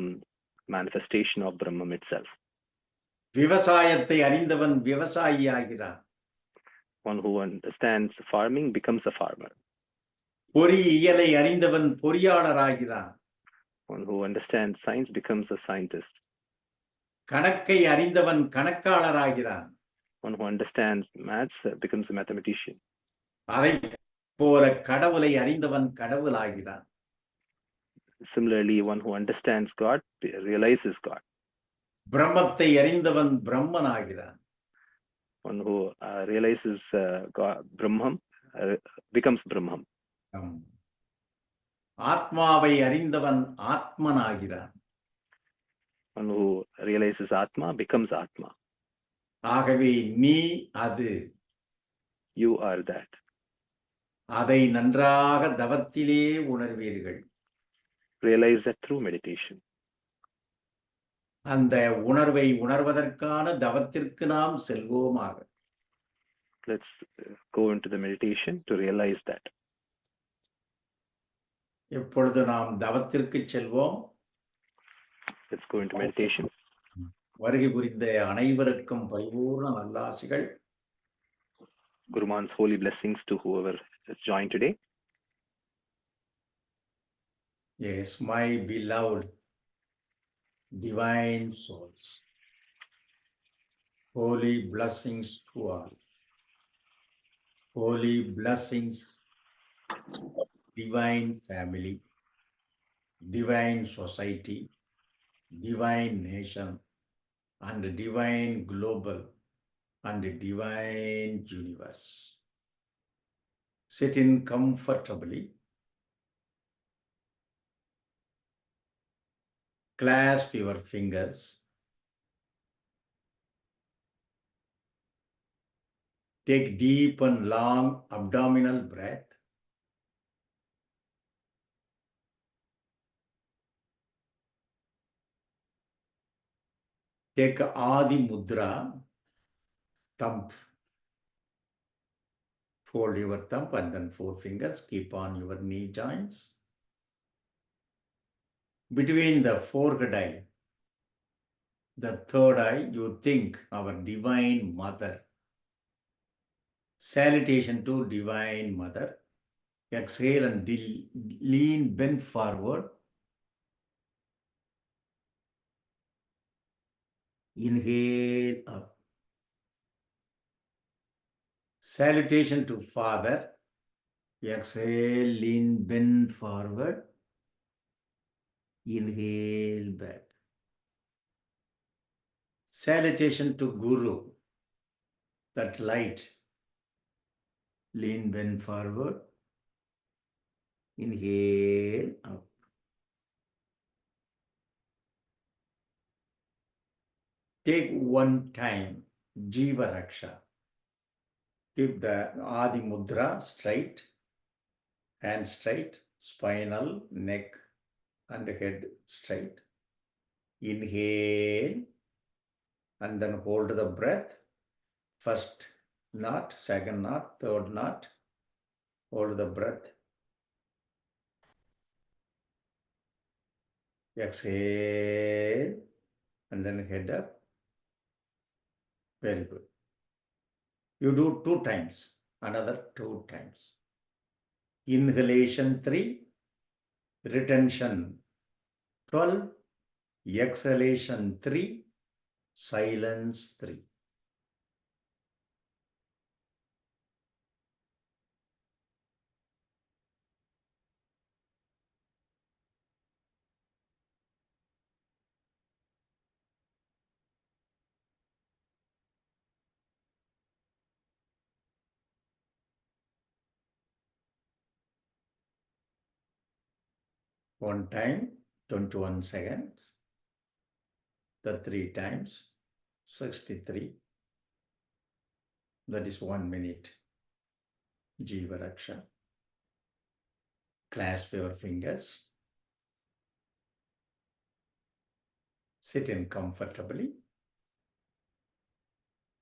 A: manifestation of Brahman itself.
B: விவசாயத்தை அறிந்தவன் விவசாயி ஆகிறான்.
A: One who understands farming becomes a farmer.
B: பொறியியலை அறிந்தவன் பொறியாளர் ஆகிறான்.
A: One who understands science becomes a scientist.
B: கணக்கை அறிந்தவன் கணக்காளர் ஆகிறான்.
A: One who understands maths becomes a mathematician.
B: அதை போல கடவுளை அறிந்தவன் கடவுள் ஆகிறான்.
A: Similarly, one who understands God realizes God.
B: பிரம்மத்தை அறிந்தவன் பிரம்மன் ஆகிறான்.
A: One who realizes God, Brahman, becomes Brahman.
B: ஆத்மாவை அறிந்தவன் ஆத்மன் ஆகிறான்.
A: One who realizes Atma becomes Atma.
B: ஆகவே நீ அது.
A: You are that.
B: அதை நன்றாக தவத்திலே உணர்வீர்கள்.
A: Realize that through meditation.
B: அந்த உணர்வை உணர்வதற்கான தவத்திற்கு நாம் செல்வோமாக.
A: Let's go into the meditation to realize that.
B: எப்பொழுது நாம் தவத்திற்கு செல்வோம்.
A: Let's go into meditation.
B: வருகை புரிந்த அனைவருக்கும் பரிபூர்ண நல்லாசிகள்.
A: Guruman's holy blessings to whoever has joined today.
B: Yes, my beloved divine souls. Holy blessings to all. Holy blessings, divine family, divine society, divine nation, and divine global and divine universe. Sit in comfortably. Clasp your fingers. Take deep and long abdominal breath. Take Adi Mudra, thumb. Fold your thumb and then 4 fingers. Keep on your knee joints. Between the forehead eye, the third eye, you think our Divine Mother. Salutation to Divine Mother. Exhale and lean, bend forward. Inhale up. Salutation to Father. Exhale, lean, bend forward. Inhale back. Salutation to Guru, that light. Lean, bend forward. Inhale up. Take one time Jiva Raksha. Keep the Adi Mudra straight, hand straight, spinal, neck and head straight. Inhale and then hold the breath. First knot, second knot, third knot. Hold the breath. Exhale and then head up. Very good. You do 2 times, another 2 times. Inhalation 3, retention 12, exhalation 3, silence 3. One time, 21 seconds. The 3 times, 63. That is 1 minute. Jiva Raksha. Clasp your fingers. Sit in comfortably.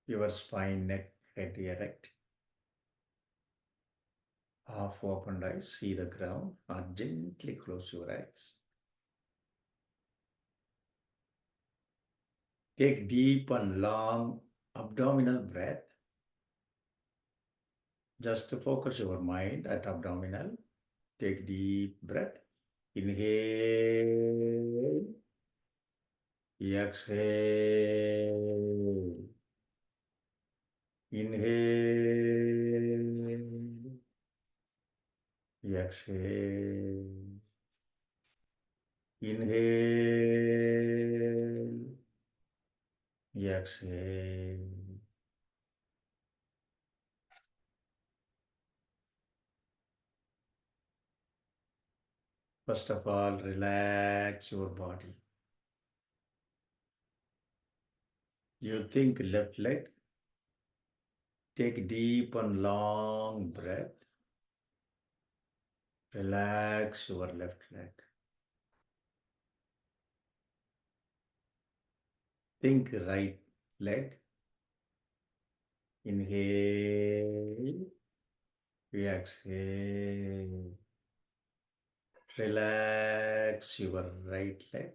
B: Your spine, neck, head erect. Half opened eyes, see the ground, or gently close your eyes. Take deep and long abdominal breath. Just to focus your mind at abdominal. Take deep breath. Inhale. Exhale. Inhale. Exhale. Inhale. Exhale. First of all, relax your body. You think left leg. Take deep and long breath. Relax your left leg. Think right leg. Inhale. Exhale. Relax your right leg.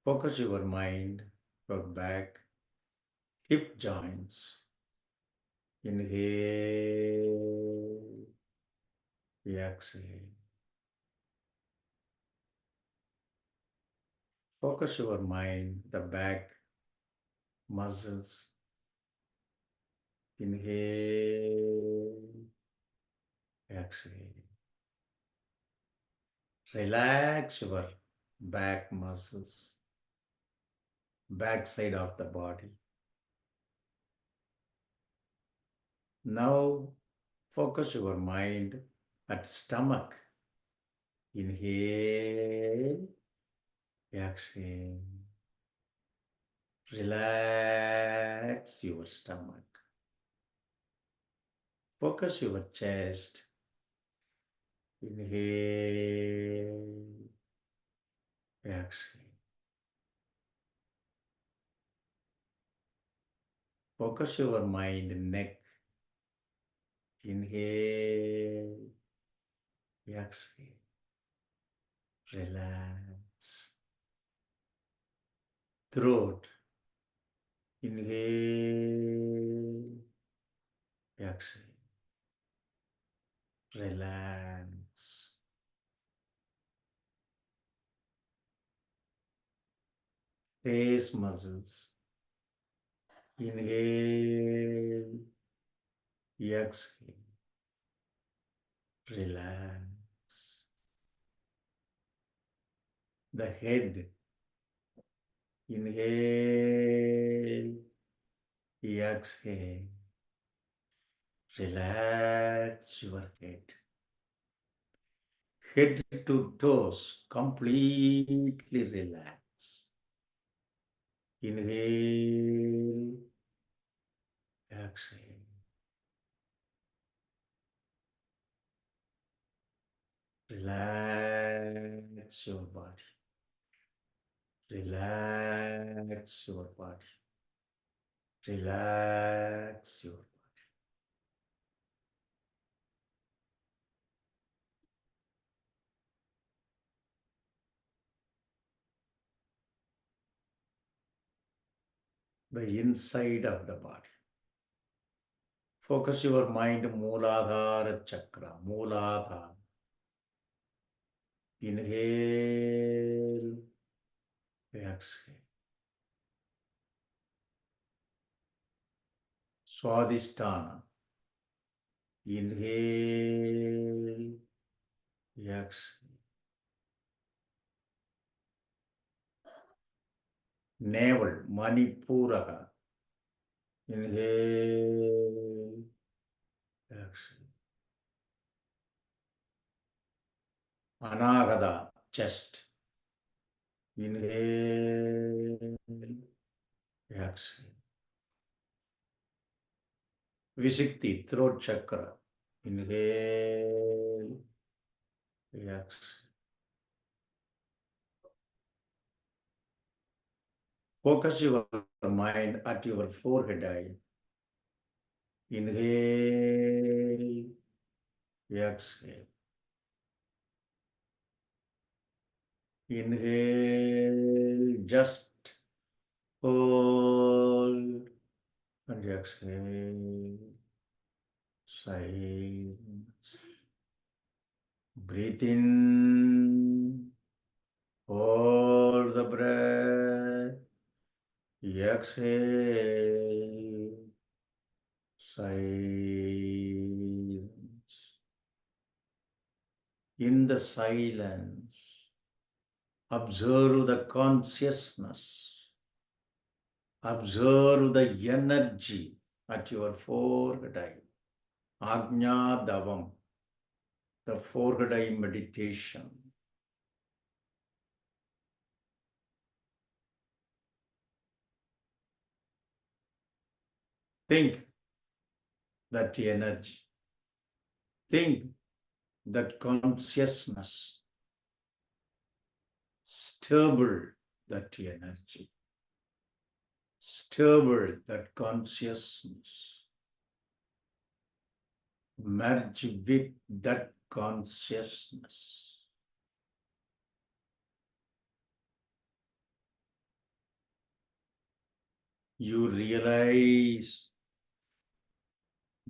B: Focus your mind, your back, hip joints. Inhale. Exhale. Focus your mind, the back muscles. Inhale. Exhale. Relax your back muscles, back side of the body. Now focus your mind at stomach. Inhale, exhale. Relax your stomach. Focus your chest. Inhale, exhale. Focus your mind, neck. Inhale, exhale. Relax. Throat. Inhale, exhale. Relax. Face muscles. Inhale, exhale. Relax. The head. Inhale, exhale. Relax your head. Head to toes, completely relax. Inhale, exhale. Relax your body. Relax your body. Relax your body. The inside of the body. Focus your mind, Mooladhara Chakra, Mooladhara. Inhale, exhale. Swadhisthana. Inhale, exhale. Navel, Manipuraha. Inhale, exhale. Anagada, chest. Inhale, exhale. Visikti, throat chakra. Inhale, exhale. Focus your mind at your forehead eye. Inhale, exhale. Inhale, just hold and exhale. Silence. Breathe in, hold the breath. Exhale. Silence. In the silence, observe the consciousness. Observe the energy at your forehead eye. Ajna Davam, the forehead eye meditation. Think that energy. Think that consciousness. Stable that energy. Stable that consciousness. Merge with that consciousness. You realize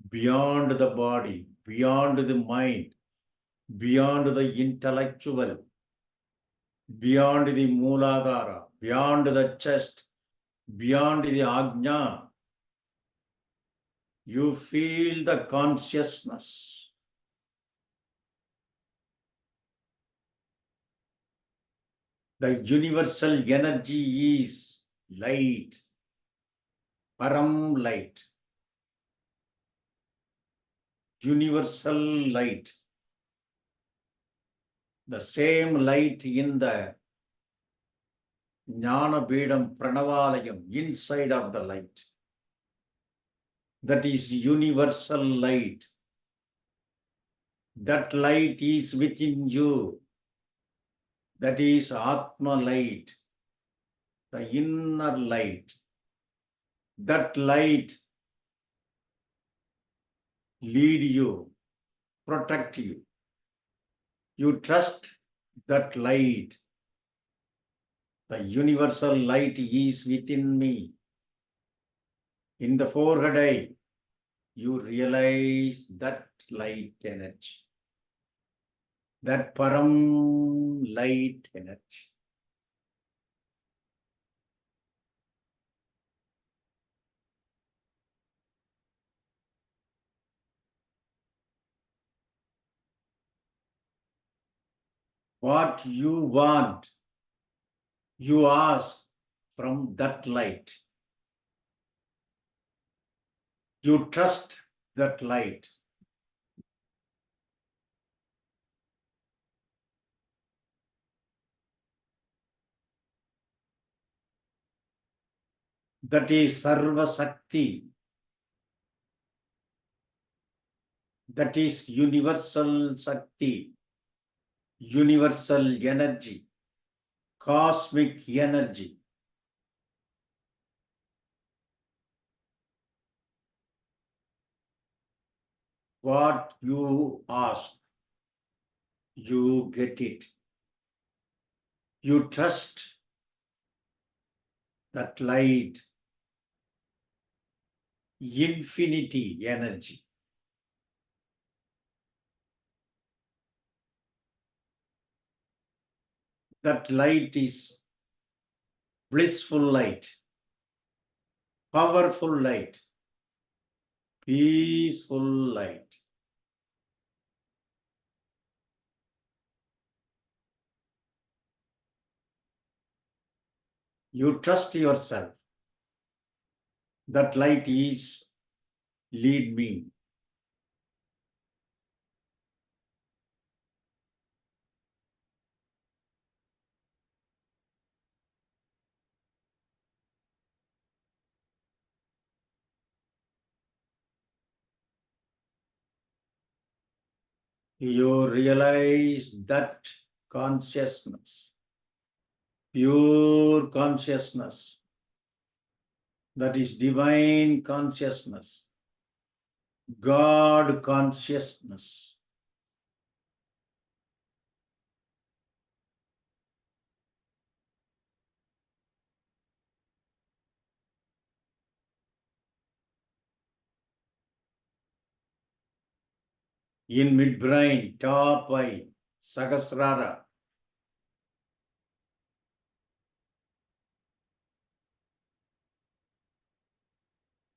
B: beyond the body, beyond the mind, beyond the intellectual, beyond the Mooladhara, beyond the chest, beyond the Ajna, you feel the consciousness. The universal energy is light, Param light, universal light. The same light in the Jnana Bedam Pranavalayam, inside of the light. That is universal light. That light is within you. That is Atma light, the inner light. That light lead you, protect you. You trust that light. The universal light is within me. In the forehead eye, you realize that light energy. That Param light energy. What you want, you ask from that light. You trust that light. That is Sarva Sakti. That is universal Sakti, universal energy, cosmic energy. What you ask, you get it. You trust that light, infinity energy. That light is blissful light, powerful light, peaceful light. You trust yourself. That light is lead me. You realize that consciousness, pure consciousness, that is divine consciousness, God consciousness. In midbrain, top eye, Sahasrara.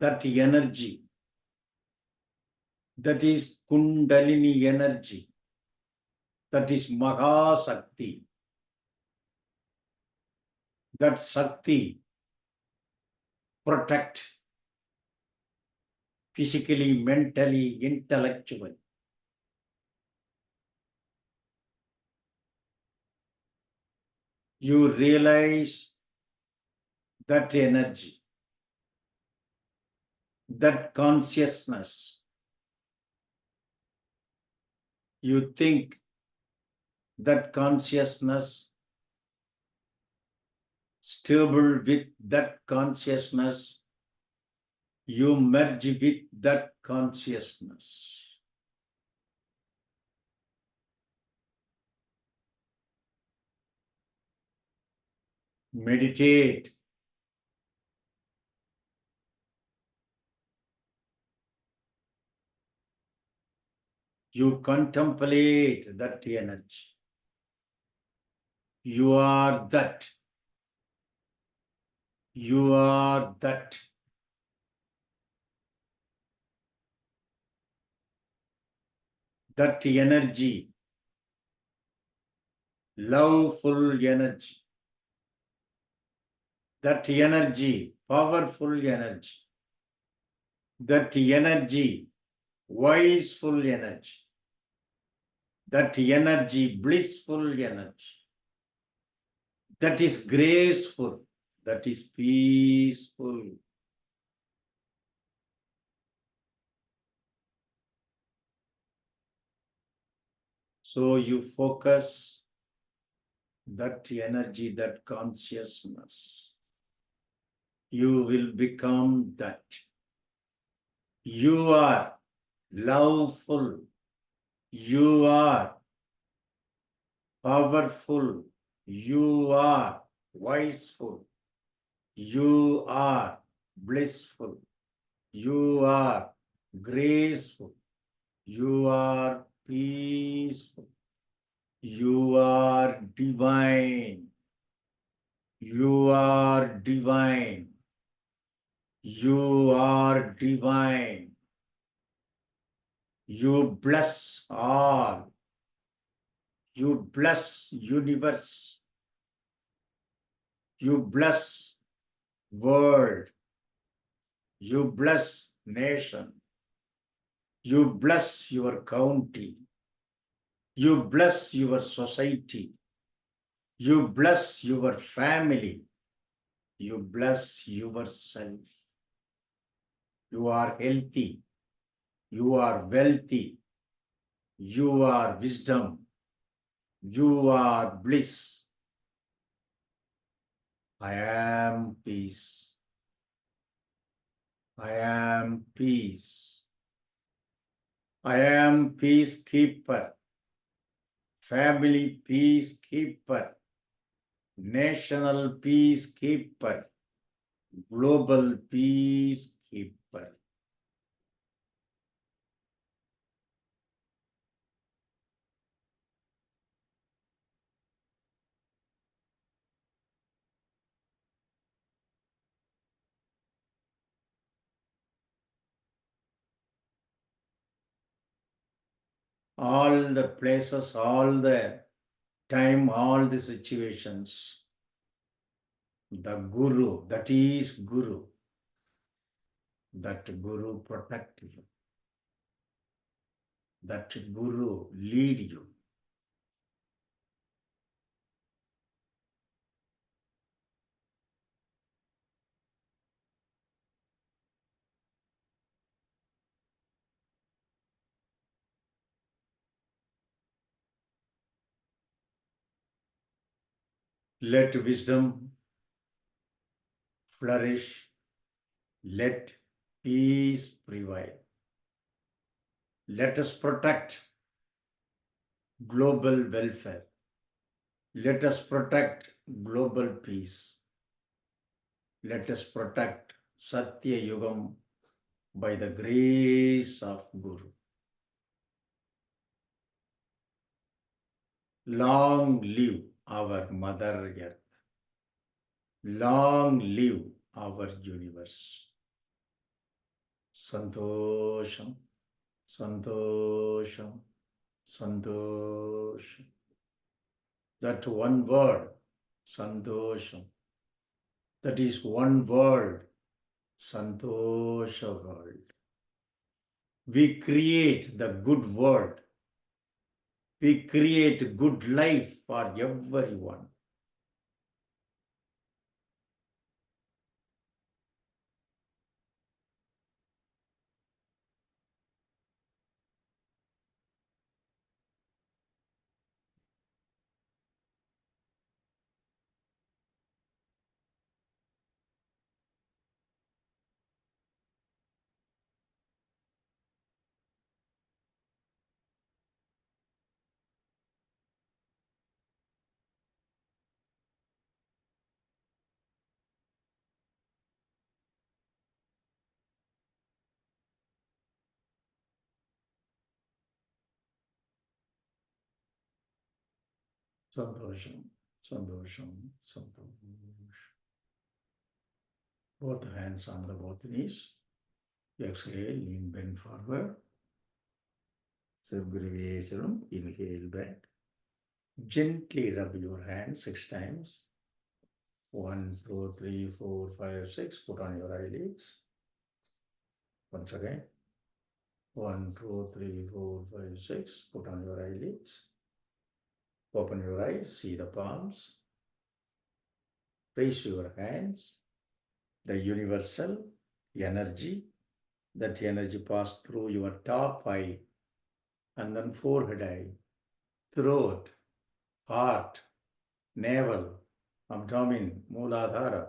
B: That energy, that is Kundalini energy, that is Mahasakti. That Sakti protect physically, mentally, intellectually. You realize that energy, that consciousness. You think that consciousness, stable with that consciousness, you merge with that consciousness. Meditate. You contemplate that energy. You are that. You are that. That energy, loveful energy. That energy, powerful energy. That energy, wiseful energy. That energy, blissful energy. That is graceful. That is peaceful. So you focus that energy, that consciousness. You will become that. You are loveful. You are powerful. You are wiseful. You are blissful. You are graceful. You are peaceful. You are divine. You are divine. You are divine. You bless all. You bless universe. You bless world. You bless nation. You bless your county. You bless your society. You bless your family. You bless yourself. You are healthy. You are wealthy. You are wisdom. You are bliss. I am peace. I am peace. I am peacekeeper. Family peacekeeper. National peacekeeper. Global peacekeeper. All the places, all the time, all the situations. The Guru, that is Guru. That Guru protect you. That Guru lead you. Let wisdom flourish. Let peace prevail. Let us protect global welfare. Let us protect global peace. Let us protect Satya Yugam by the grace of Guru. Long live our Mother Earth. Long live our universe. Santosham, Santosham, Santosham. That one word, Santosham. That is one word, Santosha world. We create the good world. We create good life for everyone. Santosham, Santosham, Santosham. Both hands on the both knees. Exhale, lean, bend forward. Subgrivecharam, inhale back. Gently rub your hands 6 times. 1, 2, 3, 4, 5, 6. Put on your eyelids. Once again. 1, 2, 3, 4, 5, 6. Put on your eyelids. Open your eyes, see the palms. Raise your hands. The universal energy, that energy pass through your top eye and then forehead eye, throat, heart, navel, abdomen, Mooladhara,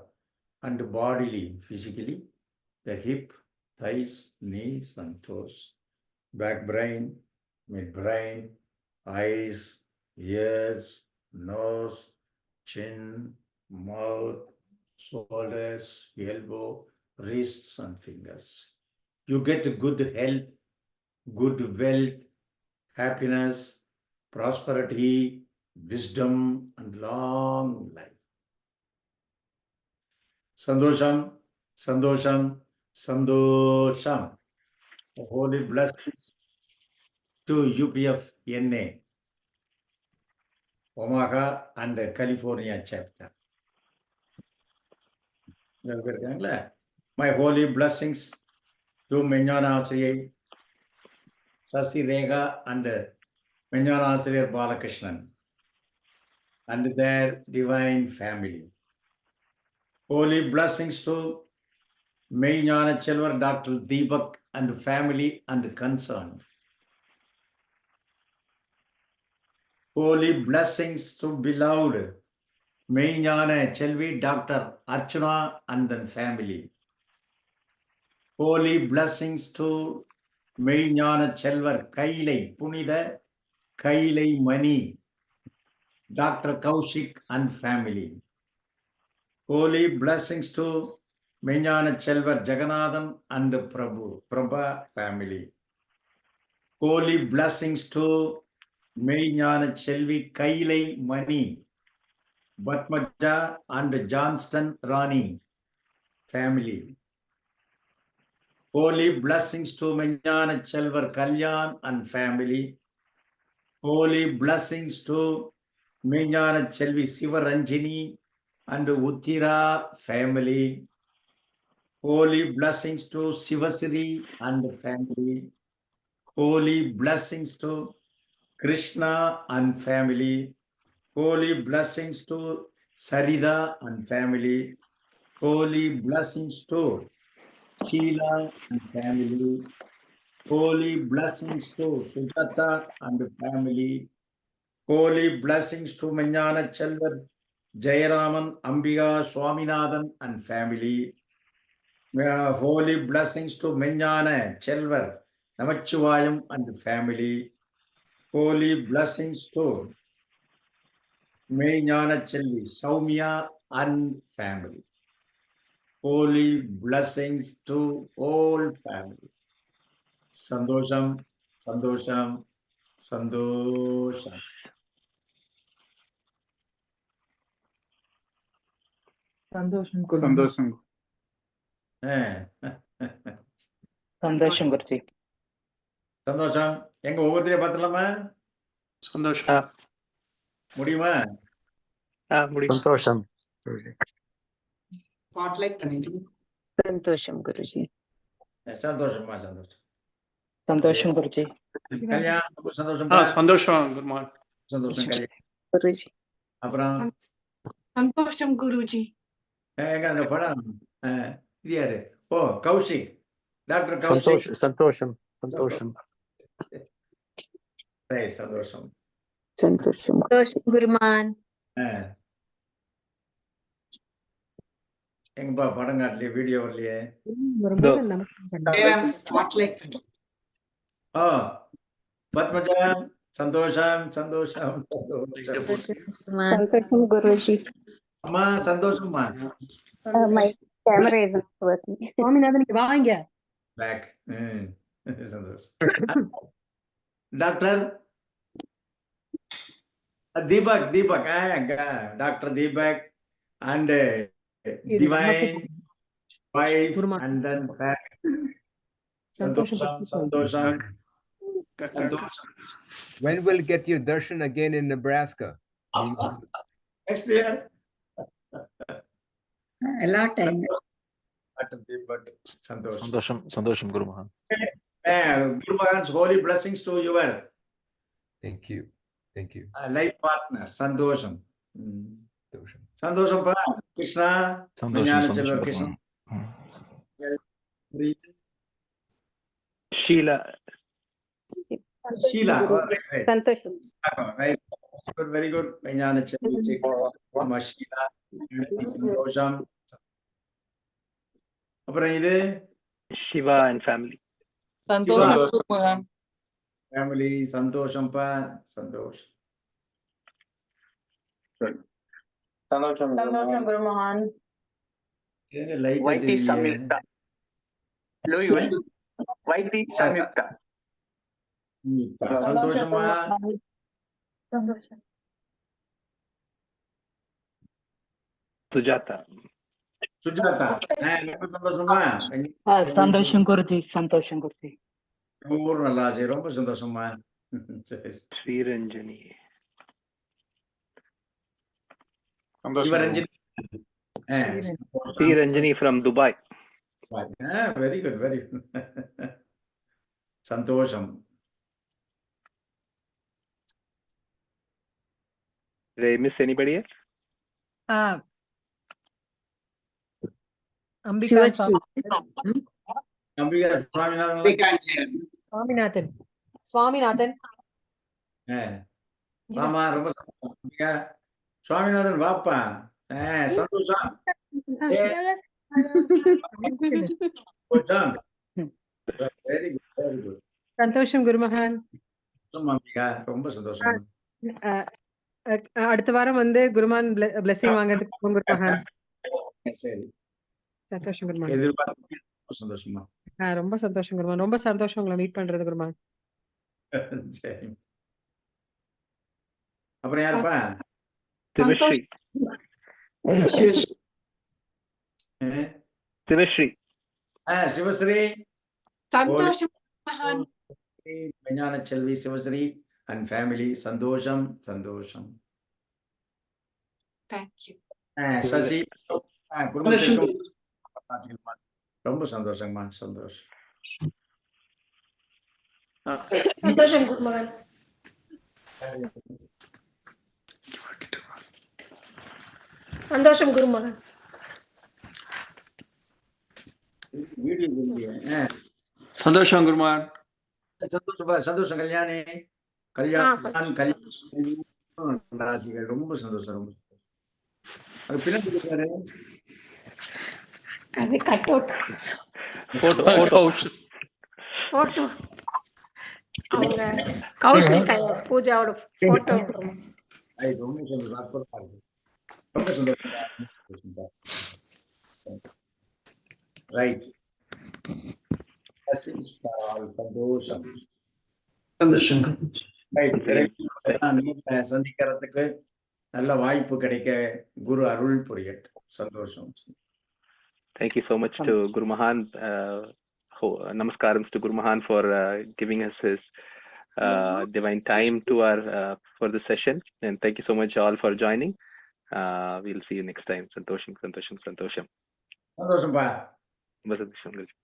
B: and bodily, physically, the hip, thighs, knees, and toes, back brain, midbrain, eyes, ears, nose, chin, mouth, shoulders, elbow, wrists, and fingers. You get good health, good wealth, happiness, prosperity, wisdom, and long life. Sandosham, Sandosham, Sandosham. Holy blessings to UPF NA, Omaha and California chapter. My holy blessings to Menyana Asriya, Sasi Rega and Menyana Asriya Balakrishnan and their divine family. Holy blessings to Mayஞான செல்வர் Dr. Deepak and family and concern. Holy blessings to beloved மெய்ஞான செல்வி Dr. Archana and then family. Holy blessings to மெய்ஞான செல்வர் கைலை புனித கைலை மணி Dr. Kaushik and family. Holy blessings to மெய்ஞான செல்வர் Jeganathan and Prabha family. Holy blessings to மெய்ஞான செல்வி கைலை மணி Batmaja and Johnston Rani family. Holy blessings to மெய்ஞான செல்வர் Kalyan and family. Holy blessings to மெய்ஞான செல்வி Sivaranjini and Uttira family. Holy blessings to Sivasiri and family. Holy blessings to Krishna and family. Holy blessings to Sarida and family. Holy blessings to Sheila and family. Holy blessings to Sujata and family. Holy blessings to மெய்ஞான செல்வர் Jayaraman, Ambiga, Swaminathan and family. Holy blessings to மெய்ஞான செல்வர் Namachivayam and family. Holy blessings to மெய்ஞான செல்வி Soumya and family. Holy blessings to all family. சந்தோஷம் சந்தோஷம் சந்தோஷம்.
C: சந்தோஷம்
D: சந்தோஷம்
C: சந்தோஷம் குருஜி.
B: சந்தோஷம். எங்க ஒவ்வொருத்தரையும் பார்த்துலாமா?
D: சந்தோஷம்.
B: முடியுமா?
A: முடியும்.
E: சந்தோஷம்.
F: சந்தோஷம் குருஜி.
B: சந்தோஷமா சந்தோஷம்.
C: சந்தோஷம் குருஜி.
B: கல்யாணம் சந்தோஷம்.
D: சந்தோஷம் குருமான்.
B: சந்தோஷம் கல்யாணம்.
F: குருஜி.
B: அப்புறம்
G: சந்தோஷம் குருஜி.
B: எங்க அந்த படம் இது யாரு? ஓ கௌஷிக். டாக்டர் கௌஷிக்.
E: சந்தோஷம் சந்தோஷம்.
B: சரி சந்தோஷம்.
F: சந்தோஷம்.
G: சந்தோஷம் குருமான்.
B: எங்கப்பா படம் காட்டலையே, வீடியோ வரலையே? ஓ பத்மஜா சந்தோஷம் சந்தோஷம்
F: சந்தோஷம் குருஜி.
B: அம்மா சந்தோஷம்மா.
F: My camera is not working.
C: Swaminathan வாங்க.
B: பேக். சந்தோஷம். Doctor Deepak doctor Deepak and divine wife and then சந்தோஷம் சந்தோஷம்.
H: When will get you darshan again in Nebraska?
B: Next year.
G: எல்லா டைம்.
B: டாக்டர் தீபக் சந்தோஷம்.
E: சந்தோஷம் சந்தோஷம் Gurumahan.
B: Gurumahan's holy blessings to your
H: Thank you. Thank you.
B: life partner சந்தோஷம்.
H: Darshan.
B: சந்தோஷம் பா. கிருஷ்ணா ஞான செல்வர் கிருஷ்ணா.
A: ஷீலா.
B: ஷீலா.
F: சந்தோஷம்.
B: Right. Good, very good. ஞான செல்வர் ஷீலா. சந்தோஷம். அப்புறம் இது
A: சிவா அண்ட் ஃபேமிலி.
G: சந்தோஷம் குருமான்.
B: ஃபேமிலி சந்தோஷம் பா. சந்தோஷம்.
G: சந்தோஷம் குருமான்.
B: ஏங்க லைட்
I: வைத்தி சம்யுக்தா. லூயிவன் வைத்தி சம்யுக்தா.
B: சந்தோஷமா.
G: சந்தோஷம்.
A: சுஜாதா.
B: சுஜாதா. சந்தோஷமா.
C: சந்தோஷம் குருஜி. சந்தோஷம் குருஜி.
B: ரொம்ப நல்லா ஆச்சு. ரொம்ப சந்தோஷமா.
A: Sriranjani.
B: Sivaranjani.
A: Sriranjani from Dubai.
B: Very good, very good. சந்தோஷம்.
A: Did I miss anybody else?
C: Ambika
B: நம்பிக்கை
C: சுவாமிநாதன் சுவாமிநாதன்
B: ஆமா ரொம்ப சந்தோஷம். நம்பிக்கை சுவாமிநாதன் வாப்பா சந்தோஷம் வெரி குட்
C: சந்தோஷம் குருமகான்.
B: அம்பிகா ரொம்ப சந்தோஷம்.
C: அடுத்த வாரம் வந்து குருமான் பிளெஸிங் வாங்குறதுக்கு குருமகான்.
B: சரி
C: சந்தோஷம் குருமான்.
B: எதிர்பார்த்து ரொம்ப சந்தோஷமா.
C: ரொம்ப சந்தோஷம் குருமான். ரொம்ப சந்தோஷம் உங்களை மீட் பண்றது குருமான்.
B: சரி அப்புறம் யாருப்பா?
A: சிவஸ்ரீ. சிவஸ்ரீ.
B: சிவஸ்ரீ.
G: சந்தோஷம்
B: ஞான செல்வி சிவஸ்ரீ அண்ட் ஃபேமிலி சந்தோஷம் சந்தோஷம்.
G: தேங்க்யூ.
B: சசி குடும்பத்திற்கும் ரொம்ப சந்தோஷமா சந்தோஷம்.
G: சந்தோஷம் குருமகன். சந்தோஷம் குருமகன்.
D: சந்தோஷம் குருமான்.
B: சந்தோஷம் கல்யாணி ரொம்ப சந்தோஷம் ரொம்ப அது பின்னாடி
G: அது கட் அவுட் போட்டோ அவங்க கௌஷிக் பூஜாவோட போட்டோ.
B: ரொம்ப சந்தோஷம் அற்புதமா இருக்கு. ரொம்ப சந்தோஷம். ரைட் சந்தோஷம் சந்திக்கிறதுக்கு நல்ல வாய்ப்பு கிடைக்க குரு அருள் புரியட்டும். சந்தோஷம்.
A: Thank you so much to Guru Mahan. Namaskarams to Guru Mahan for giving us his divine time to our for this session, and thank you so much all for joining. We'll see you next time. Santosham.
B: சந்தோஷம் பா.
C: சந்தோஷம் Guruji.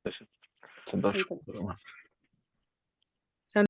A: Santosham.
E: Santosham Guru Mahan.